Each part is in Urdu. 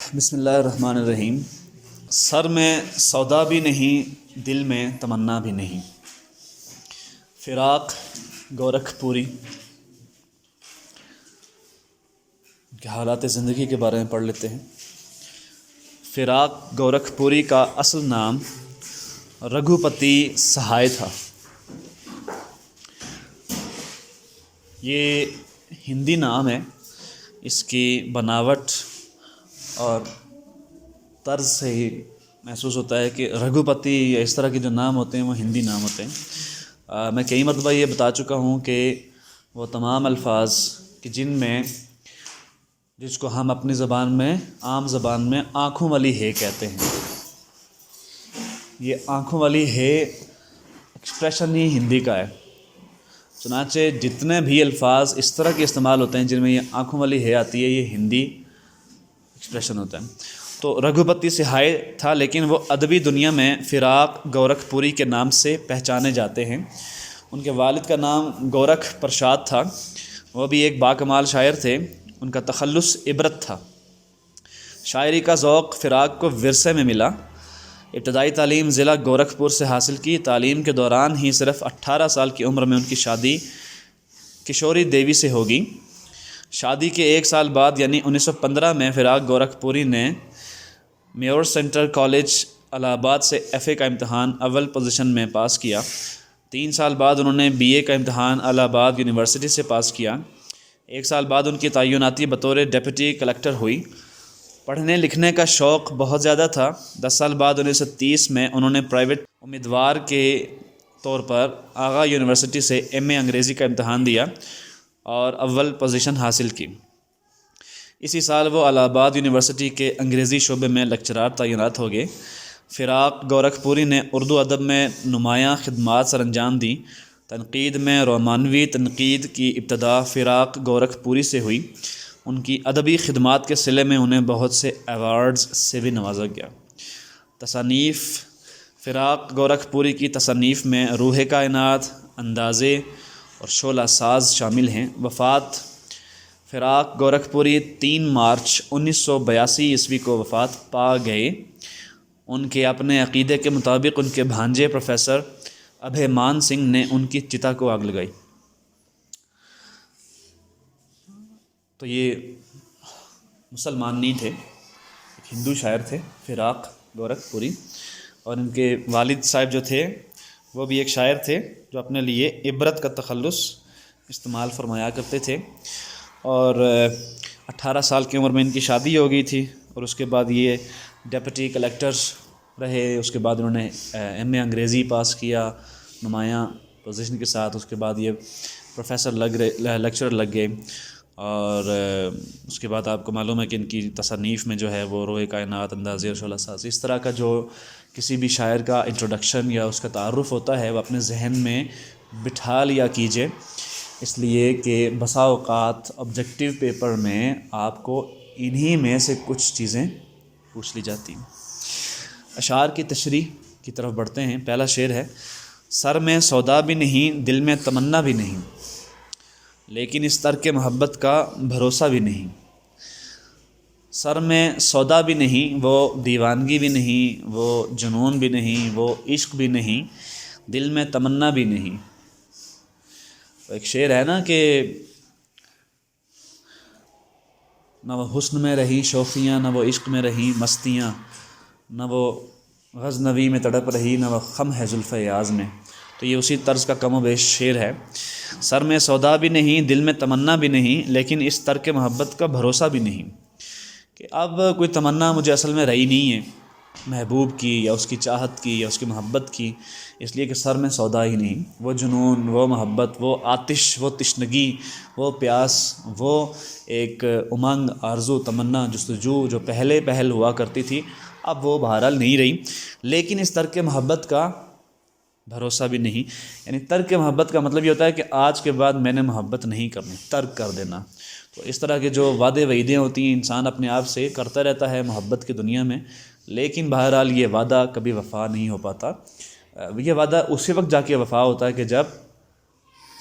بسم اللہ الرحمن الرحیم۔ سر میں سودا بھی نہیں، دل میں تمنا بھی نہیں۔ فراق گورکھ پوری کے حالات زندگی کے بارے میں پڑھ لیتے ہیں۔ فراق گورکھ پوری کا اصل نام رگھوپتی سہائے تھا۔ یہ ہندی نام ہے، اس کی بناوٹ اور طرز سے ہی محسوس ہوتا ہے کہ رگھوپتی یا اس طرح کے جو نام ہوتے ہیں وہ ہندی نام ہوتے ہیں۔ میں کئی مرتبہ یہ بتا چکا ہوں کہ وہ تمام الفاظ کہ جس کو ہم اپنی زبان میں عام زبان میں آنکھوں والی ہے کہتے ہیں، یہ آنکھوں والی ہے ایکسپریشن ہی ہندی کا ہے۔ چنانچہ جتنے بھی الفاظ اس طرح کے استعمال ہوتے ہیں جن میں یہ آنکھوں والی ہے آتی ہے، یہ ہندی ایکسپریشن ہوتا ہے۔ تو رگھوپتی سہائے تھا، لیکن وہ ادبی دنیا میں فراق گورکھ پوری کے نام سے پہچانے جاتے ہیں۔ ان کے والد کا نام گورکھ پرساد تھا، وہ بھی ایک باکمال شاعر تھے۔ ان کا تخلص عبرت تھا۔ شاعری کا ذوق فراق کو ورثے میں ملا۔ ابتدائی تعلیم ضلع گورکھپور سے حاصل کی۔ تعلیم کے دوران ہی صرف 18 سال کی عمر میں ان کی شادی کشوری دیوی سے ہوگی۔ شادی کے ایک سال بعد یعنی 1915 میں فراق گورکھ پوری نے میور سینٹر کالج الہ آباد سے FA کا امتحان اول پوزیشن میں پاس کیا۔ 3 سال بعد انہوں نے BA کا امتحان الہ آباد یونیورسٹی سے پاس کیا۔ 1 سال بعد ان کی تعیناتی بطور ڈپٹی کلکٹر ہوئی۔ پڑھنے لکھنے کا شوق بہت زیادہ تھا۔ 10 سال بعد 1930 میں انہوں نے پرائیویٹ امیدوار کے طور پر آغا یونیورسٹی سے MA انگریزی کا امتحان دیا اور اول پوزیشن حاصل کی۔ اسی سال وہ الہ آباد یونیورسٹی کے انگریزی شعبے میں لیکچرار تعینات ہو گئے۔ فراق گورکھ پوری نے اردو ادب میں نمایاں خدمات سر انجام دیں۔ تنقید میں رومانوی تنقید کی ابتدا فراق گورکھ پوری سے ہوئی۔ ان کی ادبی خدمات کے صلے میں انہیں بہت سے ایوارڈز سے بھی نوازا گیا۔ تصانیف فراق گورکھ پوری کی تصانیف میں روح کائنات، اندازے اور شعلہ ساز شامل ہیں۔ وفات فراق گورکھ پوری 3 مارچ 1982 عیسوی کو وفات پا گئے۔ ان کے اپنے عقیدے کے مطابق ان کے بھانجے پروفیسر ابھیمان سنگھ نے ان کی چتا کو آگ لگائی۔ تو یہ مسلمان نہیں تھے، ہندو شاعر تھے فراق گورکھ پوری، اور ان کے والد صاحب جو تھے وہ بھی ایک شاعر تھے جو اپنے لیے عبرت کا تخلص استعمال فرمایا کرتے تھے۔ اور 18 سال کی عمر میں ان کی شادی ہو گئی تھی، اور اس کے بعد یہ ڈپٹی کلیکٹرز رہے۔ اس کے بعد انہوں نے MA انگریزی پاس کیا نمایاں پوزیشن کے ساتھ۔ اس کے بعد یہ پروفیسر لیکچرر لگ گئے، اور اس کے بعد آپ کو معلوم ہے کہ ان کی تصانیف میں جو ہے وہ روح کائنات، اندازے اور شعلہ ساز، اس طرح کا جو کسی بھی شاعر کا انٹروڈکشن یا اس کا تعارف ہوتا ہے وہ اپنے ذہن میں بٹھا لیا کیجئے، اس لیے کہ بسا اوقات آبجیکٹیو پیپر میں آپ کو انہی میں سے کچھ چیزیں پوچھ لی جاتی ہیں۔ اشعار کی تشریح کی طرف بڑھتے ہیں۔ پہلا شعر ہے: سر میں سودا بھی نہیں، دل میں تمنا بھی نہیں، لیکن اس ترک محبت کا بھروسہ بھی نہیں۔ سر میں سودا بھی نہیں، وہ دیوانگی بھی نہیں، وہ جنون بھی نہیں، وہ عشق بھی نہیں، دل میں تمنا بھی نہیں۔ ایک شعر ہے نا کہ نہ وہ حسن میں رہی شوخیاں، نہ وہ عشق میں رہی مستیاں، نہ وہ غزنوی میں تڑپ رہی، نہ وہ خم ہے زلف ایاز میں۔ تو یہ اسی طرز کا کم و بیش شعر ہے۔ سر میں سودا بھی نہیں، دل میں تمنا بھی نہیں، لیکن اس ترک محبت کا بھروسہ بھی نہیں، کہ اب کوئی تمنا مجھے اصل میں رہی نہیں ہے محبوب کی یا اس کی چاہت کی یا اس کی محبت کی، اس لیے کہ سر میں سودا ہی نہیں۔ وہ جنون، وہ محبت، وہ آتش، وہ تشنگی، وہ پیاس، وہ ایک امنگ، آرزو، تمنا، جستجو جو پہل ہوا کرتی تھی، اب وہ بہرحال نہیں رہی۔ لیکن اس ترک محبت کا بھروسہ بھی نہیں، یعنی ترک محبت کا مطلب یہ ہوتا ہے کہ آج کے بعد میں نے محبت نہیں کرنی، ترک کر دینا۔ تو اس طرح کے جو وعدے وعیدیں ہوتی ہیں انسان اپنے آپ سے کرتا رہتا ہے محبت کی دنیا میں، لیکن بہرحال یہ وعدہ کبھی وفا نہیں ہو پاتا۔ یہ وعدہ اسی وقت جا کے وفا ہوتا ہے کہ جب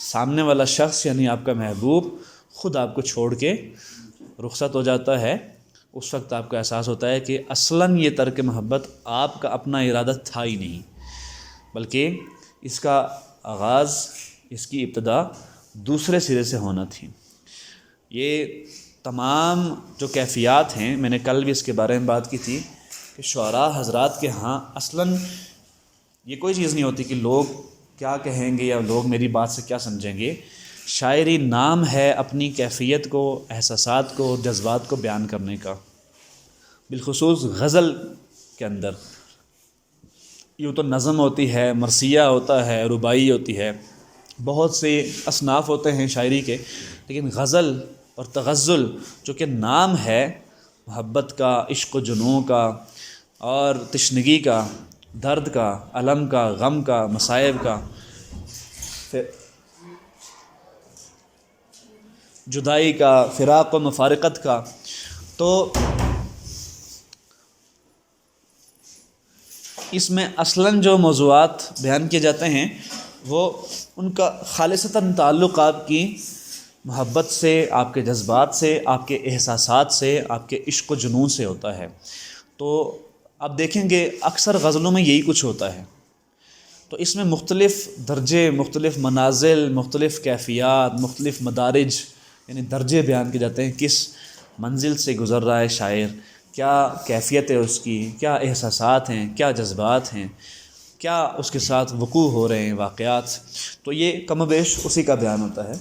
سامنے والا شخص یعنی آپ کا محبوب خود آپ کو چھوڑ کے رخصت ہو جاتا ہے اس وقت آپ کو احساس ہوتا ہے کہ اصلاً یہ ترک محبت آپ کا اپنا ارادہ تھا ہی نہیں، بلکہ اس کا آغاز، اس کی ابتدا دوسرے سرے سے ہونا تھی۔ یہ تمام جو کیفیات ہیں، میں نے کل بھی اس کے بارے میں بات کی تھی کہ شعراء حضرات کے ہاں اصلاً یہ کوئی چیز نہیں ہوتی کہ لوگ کیا کہیں گے یا لوگ میری بات سے کیا سمجھیں گے۔ شاعری نام ہے اپنی کیفیت کو، احساسات کو، جذبات کو بیان کرنے کا، بالخصوص غزل کے اندر۔ یوں تو نظم ہوتی ہے، مرثیہ ہوتا ہے، رباعی ہوتی ہے، بہت سے اصناف ہوتے ہیں شاعری کے، لیکن غزل اور تغزل جو کہ نام ہے محبت کا، عشق و جنوں کا اور تشنگی کا، درد کا، الم کا، غم کا، مصائب کا، پھر جدائی کا، فراق و مفارقت کا، تو اس میں اصلاً جو موضوعات بیان کیے جاتے ہیں وہ ان کا خالصتاً تعلق آپ کی محبت سے، آپ کے جذبات سے، آپ کے احساسات سے، آپ کے عشق و جنون سے ہوتا ہے۔ تو آپ دیکھیں گے اکثر غزلوں میں یہی کچھ ہوتا ہے۔ تو اس میں مختلف درجے، مختلف منازل، مختلف کیفیات، مختلف مدارج یعنی درجے بیان کیے جاتے ہیں، کس منزل سے گزر رہا ہے شاعر، کیا کیفیت ہے اس کی، کیا احساسات ہیں، کیا جذبات ہیں، کیا اس کے ساتھ وقوع ہو رہے ہیں واقعات۔ تو یہ کم و بیش اسی کا بیان ہوتا ہے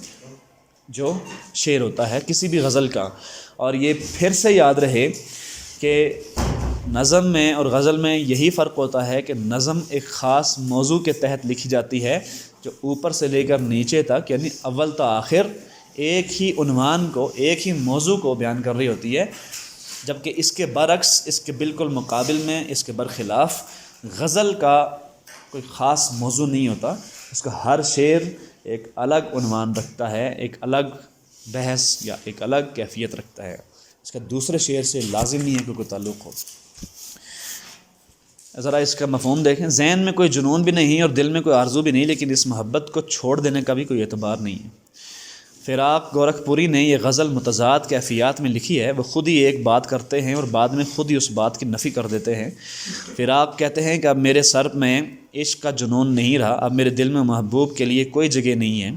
جو شعر ہوتا ہے کسی بھی غزل کا۔ اور یہ پھر سے یاد رہے کہ نظم میں اور غزل میں یہی فرق ہوتا ہے کہ نظم ایک خاص موضوع کے تحت لکھی جاتی ہے جو اوپر سے لے کر نیچے تک یعنی اول تا آخر ایک ہی عنوان کو، ایک ہی موضوع کو بیان کر رہی ہوتی ہے، جبکہ اس کے برعکس، اس کے بالکل مقابل میں، اس کے برخلاف غزل کا کوئی خاص موضوع نہیں ہوتا، اس کا ہر شعر ایک الگ عنوان رکھتا ہے، ایک الگ بحث یا ایک الگ کیفیت رکھتا ہے، اس کا دوسرے شعر سے لازم نہیں ہے کہ کوئی تعلق ہو۔ ذرا اس کا مفہوم دیکھیں، ذہن میں کوئی جنون بھی نہیں اور دل میں کوئی آرزو بھی نہیں، لیکن اس محبت کو چھوڑ دینے کا بھی کوئی اعتبار نہیں ہے۔ فراق گورکھ پوری نے یہ غزل متضاد کیفیات میں لکھی ہے، وہ خود ہی ایک بات کرتے ہیں اور بعد میں خود ہی اس بات کی نفی کر دیتے ہیں۔ فراق کہتے ہیں کہ اب میرے سر میں عشق کا جنون نہیں رہا، اب میرے دل میں محبوب کے لیے کوئی جگہ نہیں ہے،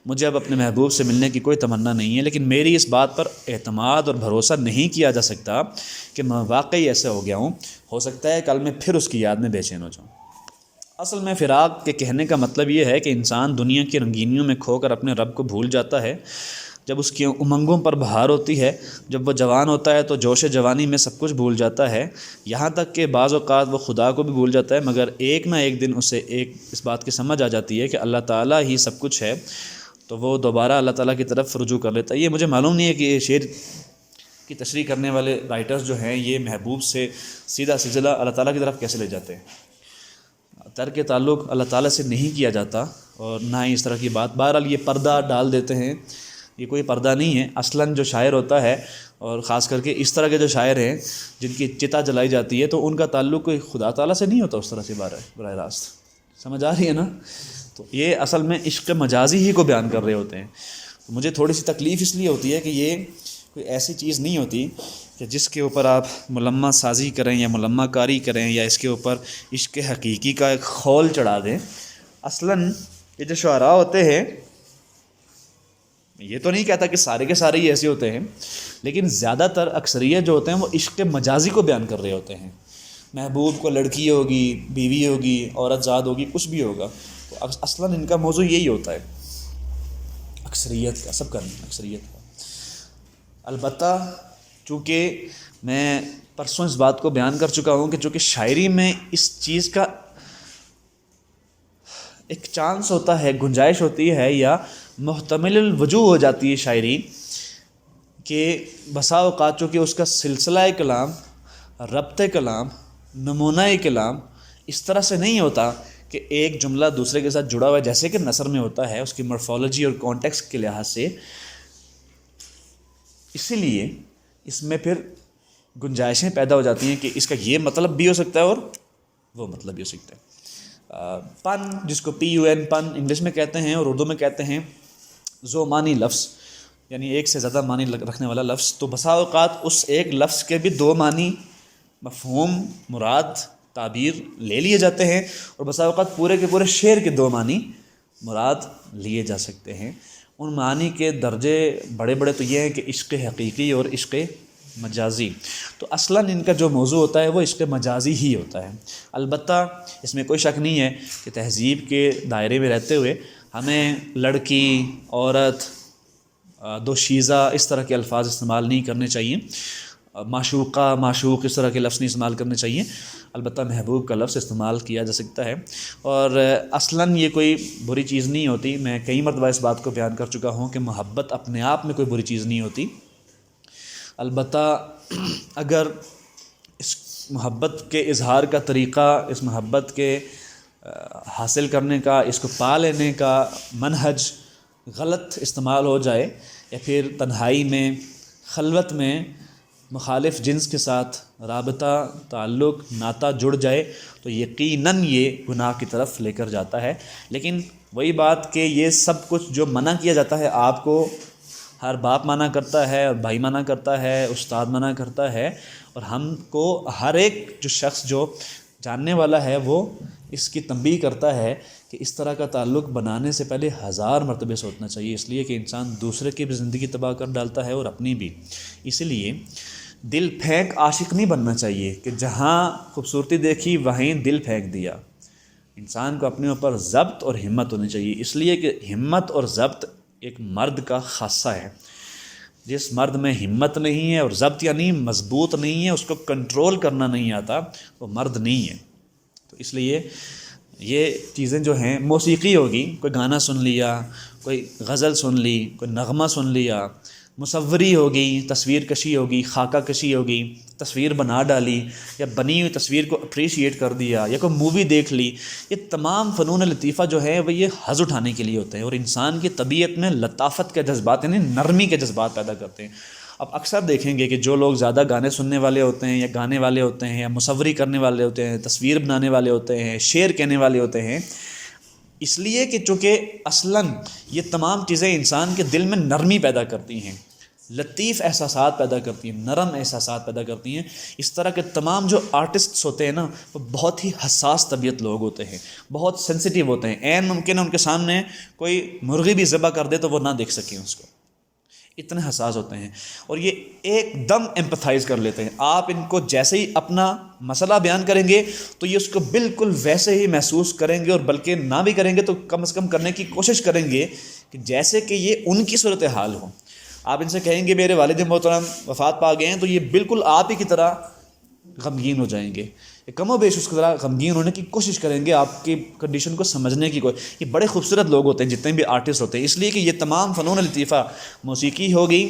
مجھے اب اپنے محبوب سے ملنے کی کوئی تمنا نہیں ہے، لیکن میری اس بات پر اعتماد اور بھروسہ نہیں کیا جا سکتا کہ میں واقعی ایسے ہو گیا ہوں، ہو سکتا ہے کل میں پھر اس کی یاد میں بے چین ہو جاؤں۔ اصل میں فراق کے کہنے کا مطلب یہ ہے کہ انسان دنیا کی رنگینیوں میں کھو کر اپنے رب کو بھول جاتا ہے۔ جب اس کی امنگوں پر بہار ہوتی ہے، جب وہ جوان ہوتا ہے تو جوش جوانی میں سب کچھ بھول جاتا ہے، یہاں تک کہ بعض اوقات وہ خدا کو بھی بھول جاتا ہے، مگر ایک نہ ایک دن اسے اس بات کی سمجھ آ جاتی ہے کہ اللہ تعالیٰ ہی سب کچھ ہے، تو وہ دوبارہ اللہ تعالیٰ کی طرف رجوع کر لیتا ہے۔ یہ مجھے معلوم نہیں ہے کہ یہ شعر کی تشریح کرنے والے رائٹرز جو ہیں یہ محبوب سے سیدھا سلسلہ اللہ تعالیٰ کی طرف کیسے لے جاتے ہیں۔ ترک تعلق اللہ تعالیٰ سے نہیں کیا جاتا اور نہ ہی اس طرح کی بات، بہرحال یہ پردہ ڈال دیتے ہیں، یہ کوئی پردہ نہیں ہے۔ اصلاً جو شاعر ہوتا ہے اور خاص کر کے اس طرح کے جو شاعر ہیں جن کی چتا جلائی جاتی ہے تو ان کا تعلق کوئی خدا تعالیٰ سے نہیں ہوتا اس طرح سے براہ راست، سمجھ آ رہی ہے نا؟ تو یہ اصل میں عشق مجازی ہی کو بیان کر رہے ہوتے ہیں۔ تو مجھے تھوڑی سی تکلیف اس لیے ہوتی ہے کہ یہ کوئی ایسی چیز نہیں ہوتی کہ جس کے اوپر آپ ملمہ سازی کریں یا ملمہ کاری کریں یا اس کے اوپر عشق حقیقی کا ایک خول چڑھا دیں۔ اصلاً یہ جو شعراء ہوتے ہیں، یہ تو نہیں کہتا کہ سارے کے سارے ہی ایسے ہوتے ہیں، لیکن زیادہ تر اکثریت جو ہوتے ہیں وہ عشق مجازی کو بیان کر رہے ہوتے ہیں۔ محبوب کو لڑکی ہوگی، بیوی ہوگی، عورت زاد ہوگی، کچھ بھی ہوگا، تو اصلاً ان کا موضوع یہی ہوتا ہے، اکثریت کا، سب کا نہیں، اکثریت کا۔ البتہ چونکہ میں پرسوں اس بات کو بیان کر چکا ہوں کہ چونکہ شاعری میں اس چیز کا ایک چانس ہوتا ہے، گنجائش ہوتی ہے یا محتمل الوجوہ ہو جاتی ہے شاعری، کہ بسا اوقات چونکہ اس کا سلسلہ کلام، ربط کلام، نمونہ کلام اس طرح سے نہیں ہوتا کہ ایک جملہ دوسرے کے ساتھ جڑا ہوا ہے جیسے کہ نثر میں ہوتا ہے اس کی مورفولوجی اور کانٹیکسٹ کے لحاظ سے، اسی لیے اس میں پھر گنجائشیں پیدا ہو جاتی ہیں کہ اس کا یہ مطلب بھی ہو سکتا ہے اور وہ مطلب بھی ہو سکتا ہے۔ پن، جس کو PUN پن انگلش میں کہتے ہیں اور اردو میں کہتے ہیں ذو معنی لفظ، یعنی ایک سے زیادہ معنی رکھنے والا لفظ، تو بسا اوقات اس ایک لفظ کے بھی دو معنی، مفہوم، مراد، تعبیر لے لیے جاتے ہیں، اور بسا اوقات پورے کے پورے شعر کے دو معنی مراد لیے جا سکتے ہیں۔ ان معنی کے درجے بڑے بڑے تو یہ ہیں کہ عشق حقیقی اور عشق مجازی، تو اصلاً ان کا جو موضوع ہوتا ہے وہ عشق مجازی ہی ہوتا ہے۔ البتہ اس میں کوئی شک نہیں ہے کہ تہذیب کے دائرے میں رہتے ہوئے ہمیں لڑکی، عورت، دو شیزہ اس طرح کے الفاظ استعمال نہیں کرنے چاہیے، معشوقہ، معشوق اس طرح کے لفظ نہیں استعمال کرنے چاہیے، البتہ محبوب کا لفظ استعمال کیا جا سکتا ہے، اور اصلاً یہ کوئی بری چیز نہیں ہوتی۔ میں کئی مرتبہ اس بات کو بیان کر چکا ہوں کہ محبت اپنے آپ میں کوئی بری چیز نہیں ہوتی، البتہ اگر اس محبت کے اظہار کا طریقہ، اس محبت کے حاصل کرنے کا، اس کو پا لینے کا منہج غلط استعمال ہو جائے، یا پھر تنہائی میں، خلوت میں مخالف جنس کے ساتھ رابطہ، تعلق، ناطہ جڑ جائے، تو یقیناً یہ گناہ کی طرف لے کر جاتا ہے۔ لیکن وہی بات کہ یہ سب کچھ جو منع کیا جاتا ہے، آپ کو ہر باپ منع کرتا ہے، اور بھائی منع کرتا ہے، استاد منع کرتا ہے، اور ہم کو ہر ایک جو شخص جو جاننے والا ہے وہ اس کی تنبیہ کرتا ہے کہ اس طرح کا تعلق بنانے سے پہلے 1000 مرتبہ سوچنا چاہیے، اس لیے کہ انسان دوسرے کی بھی زندگی تباہ کر ڈالتا ہے اور اپنی بھی۔ اس لیے دل پھینک عاشق نہیں بننا چاہیے کہ جہاں خوبصورتی دیکھی وہیں دل پھینک دیا۔ انسان کو اپنے اوپر ضبط اور ہمت ہونی چاہیے، اس لیے کہ ہمت اور ضبط ایک مرد کا خاصہ ہے۔ جس مرد میں ہمت نہیں ہے اور ضبط یعنی مضبوط نہیں ہے، اس کو کنٹرول کرنا نہیں آتا، وہ مرد نہیں ہے۔ تو اس لیے یہ چیزیں جو ہیں، موسیقی ہوگی، کوئی گانا سن لیا، کوئی غزل سن لی، کوئی نغمہ سن لیا، مصوری ہوگی، تصویر کشی ہوگی، خاکہ کشی ہوگی، تصویر بنا ڈالی، یا بنی ہوئی تصویر کو اپریشیٹ کر دیا، یا کوئی مووی دیکھ لی، یہ تمام فنون لطیفہ جو ہے وہ یہ حظ اٹھانے کے لیے ہوتے ہیں، اور انسان کی طبیعت میں لطافت کے جذبات یعنی نرمی کے جذبات پیدا کرتے ہیں۔ اب اکثر دیکھیں گے کہ جو لوگ زیادہ گانے سننے والے ہوتے ہیں، یا گانے والے ہوتے ہیں، یا مصوری کرنے والے ہوتے ہیں، تصویر بنانے والے ہوتے ہیں، شعر کہنے والے ہوتے ہیں، اس لیے کہ چونکہ اصلاً یہ تمام چیزیں انسان کے دل میں نرمی پیدا کرتی ہیں، لطیف احساسات پیدا کرتی ہیں، نرم احساسات پیدا کرتی ہیں۔ اس طرح کے تمام جو آرٹسٹس ہوتے ہیں نا، وہ بہت ہی حساس طبیعت لوگ ہوتے ہیں، بہت سینسیٹیو ہوتے ہیں، عین ممکن ہے ان کے سامنے کوئی مرغی بھی ذبح کر دے تو وہ نہ دیکھ سکیں اس کو، اتنے حساس ہوتے ہیں، اور یہ ایک دم ایمپتھائز کر لیتے ہیں۔ آپ ان کو جیسے ہی اپنا مسئلہ بیان کریں گے تو یہ اس کو بالکل ویسے ہی محسوس کریں گے، اور بلکہ نہ بھی کریں گے تو کم از کم کرنے کی کوشش کریں گے کہ جیسے کہ یہ ان کی صورتحال ہو۔ آپ ان سے کہیں گے میرے والد محترم وفات پا گئے ہیں، تو یہ بالکل آپ ہی کی طرح غمگین ہو جائیں گے، کم و بیش اس کی طرح غمگین ہونے کی کوشش کریں گے، آپ کی کنڈیشن کو سمجھنے کی یہ بڑے خوبصورت لوگ ہوتے ہیں جتنے بھی آرٹسٹ ہوتے ہیں، اس لیے کہ یہ تمام فنون لطیفہ، موسیقی ہوگی،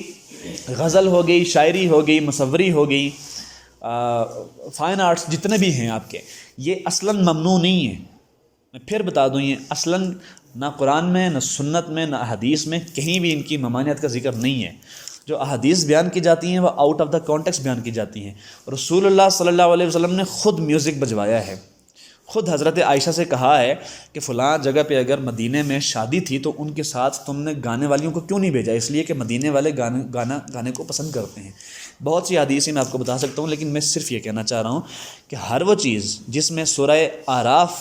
غزل ہوگی، شاعری ہوگی، مصوری ہوگی، فائن آرٹس جتنے بھی ہیں آپ کے، یہ اصلاً ممنوع نہیں ہیں۔ میں پھر بتا دوں، یہ اصلاً نہ قرآن میں، نہ سنت میں، نہ حدیث میں کہیں بھی ان کی ممانعت کا ذکر نہیں ہے۔ جو احادیث بیان کی جاتی ہیں وہ آؤٹ آف دا کانٹیکسٹ بیان کی جاتی ہیں۔ رسول اللہ صلی اللہ علیہ وسلم نے خود میوزک بجوایا ہے، خود حضرت عائشہ سے کہا ہے کہ فلاں جگہ پہ اگر مدینے میں شادی تھی تو ان کے ساتھ تم نے گانے والیوں کو کیوں نہیں بھیجا؟ اس لیے کہ مدینے والے گانے کو پسند کرتے ہیں۔ بہت سی حدیثیں میں آپ کو بتا سکتا ہوں، لیکن میں صرف یہ کہنا چاہ رہا ہوں کہ ہر وہ چیز جس میں سورہ اعراف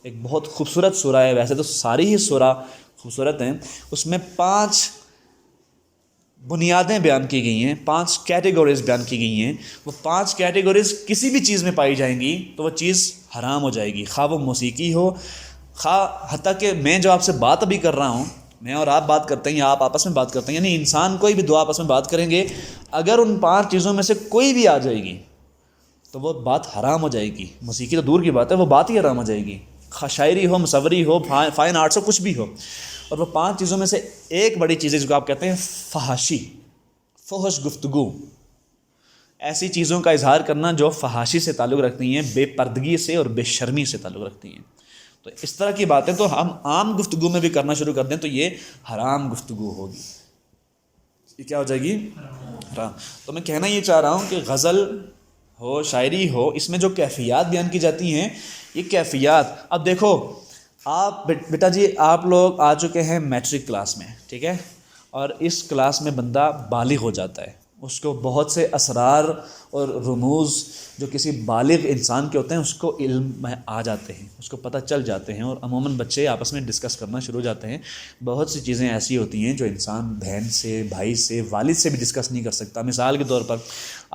ایک بہت خوبصورت سورہ ہے، ویسے تو ساری ہی سورہ خوبصورت ہیں، اس میں 5 بنیادیں بیان کی گئی ہیں، 5 کیٹیگوریز بیان کی گئی ہیں۔ وہ 5 کیٹیگوریز کسی بھی چیز میں پائی جائیں گی تو وہ چیز حرام ہو جائے گی، خواہ وہ موسیقی ہو، خواہ حتیٰ کہ میں جو آپ سے بات ابھی کر رہا ہوں، میں اور آپ بات کرتے ہیں یا آپ آپس میں بات کرتے ہیں، یعنی انسان کوئی بھی دو آپس میں بات کریں گے، اگر ان 5 چیزوں میں سے کوئی بھی آ جائے گی تو وہ بات حرام ہو جائے گی۔ موسیقی تو دور کی بات ہے، وہ بات ہی حرام ہو جائے گی، شاعری ہو، مصوری ہو، فائن آرٹس ہو، کچھ بھی ہو۔ اور وہ 5 چیزوں میں سے ایک بڑی چیز ہے جس کو آپ کہتے ہیں فحاشی، فحش گفتگو، ایسی چیزوں کا اظہار کرنا جو فحاشی سے تعلق رکھتی ہیں، بے پردگی سے اور بے شرمی سے تعلق رکھتی ہیں۔ تو اس طرح کی باتیں تو ہم عام گفتگو میں بھی کرنا شروع کر دیں تو یہ حرام گفتگو ہوگی، یہ کیا ہو جائے گی؟ حرام۔ تو میں کہنا یہ چاہ رہا ہوں کہ غزل ہو، شاعری ہو، اس میں جو کیفیات بیان کی جاتی ہیں، یہ کیفیات، اب دیکھو آپ بیٹا جی، آپ لوگ آ چکے ہیں میٹرک کلاس میں، ٹھیک ہے، اور اس کلاس میں بندہ بالغ ہو جاتا ہے، اس کو بہت سے اسرار اور رموز جو کسی بالغ انسان کے ہوتے ہیں اس کو علم میں آ جاتے ہیں، اس کو پتہ چل جاتے ہیں، اور عموماً بچے آپس میں ڈسکس کرنا شروع ہو جاتے ہیں۔ بہت سی چیزیں ایسی ہوتی ہیں جو انسان بہن سے، بھائی سے، والد سے بھی ڈسکس نہیں کر سکتا۔ مثال کے طور پر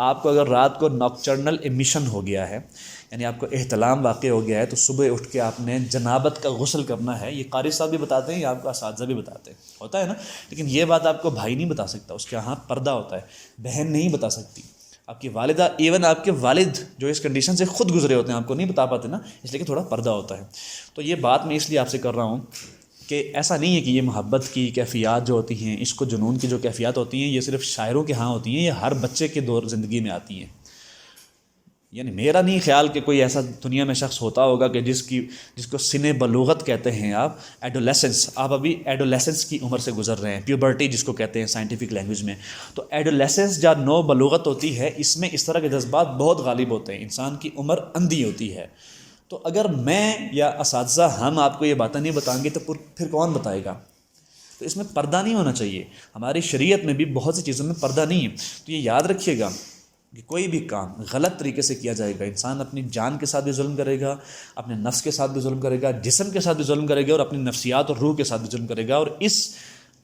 آپ کو اگر رات کو ناکچرنل ایمیشن ہو گیا ہے، یعنی آپ کو احتلام واقع ہو گیا ہے، تو صبح اٹھ کے آپ نے جنابت کا غسل کرنا ہے، یہ قاری صاحب بھی بتاتے ہیں یا آپ کا اساتذہ بھی بتاتے ہیں، ہوتا ہے نا، لیکن یہ بات آپ کو بھائی نہیں بتا سکتا، اس کے یہاں پردہ ہوتا ہے، بہن نہیں بتا سکتی، آپ کی والدہ، ایون آپ کے والد جو اس کنڈیشن سے خود گزرے ہوتے ہیں آپ کو نہیں بتا پاتے نا، اس لیے کہ تھوڑا پردہ ہوتا ہے۔ تو یہ بات میں اس لیے آپ سے کر رہا ہوں کہ ایسا نہیں ہے کہ یہ محبت کی کیفیات جو ہوتی ہیں، عشق و جنون کی جو کیفیات ہوتی ہیں، یہ صرف شاعروں کے ہاں ہوتی ہیں، یہ ہر بچے کے دور زندگی میں آتی ہیں۔ یعنی میرا نہیں خیال کہ کوئی ایسا دنیا میں شخص ہوتا ہوگا کہ جس کو سن بلوغت کہتے ہیں آپ، ایڈولیسنس، آپ ابھی ایڈولیسنس کی عمر سے گزر رہے ہیں، پیوبرٹی جس کو کہتے ہیں سائنٹیفک لینگویج میں، تو ایڈولیسنس جب نو بلوغت ہوتی ہے، اس میں اس طرح کے جذبات بہت غالب ہوتے ہیں، انسان کی عمر اندھی ہوتی ہے۔ تو اگر میں یا اساتذہ ہم آپ کو یہ باتیں نہیں بتائیں گے تو پھر کون بتائے گا؟ تو اس میں پردہ نہیں ہونا چاہیے۔ ہماری شریعت میں بھی بہت سی چیزوں میں پردہ نہیں ہے، تو یہ یاد رکھیے گا کہ کوئی بھی کام غلط طریقے سے کیا جائے گا، انسان اپنی جان کے ساتھ بھی ظلم کرے گا، اپنے نفس کے ساتھ بھی ظلم کرے گا، جسم کے ساتھ بھی ظلم کرے گا، اور اپنی نفسیات اور روح کے ساتھ بھی ظلم کرے گا، اور اس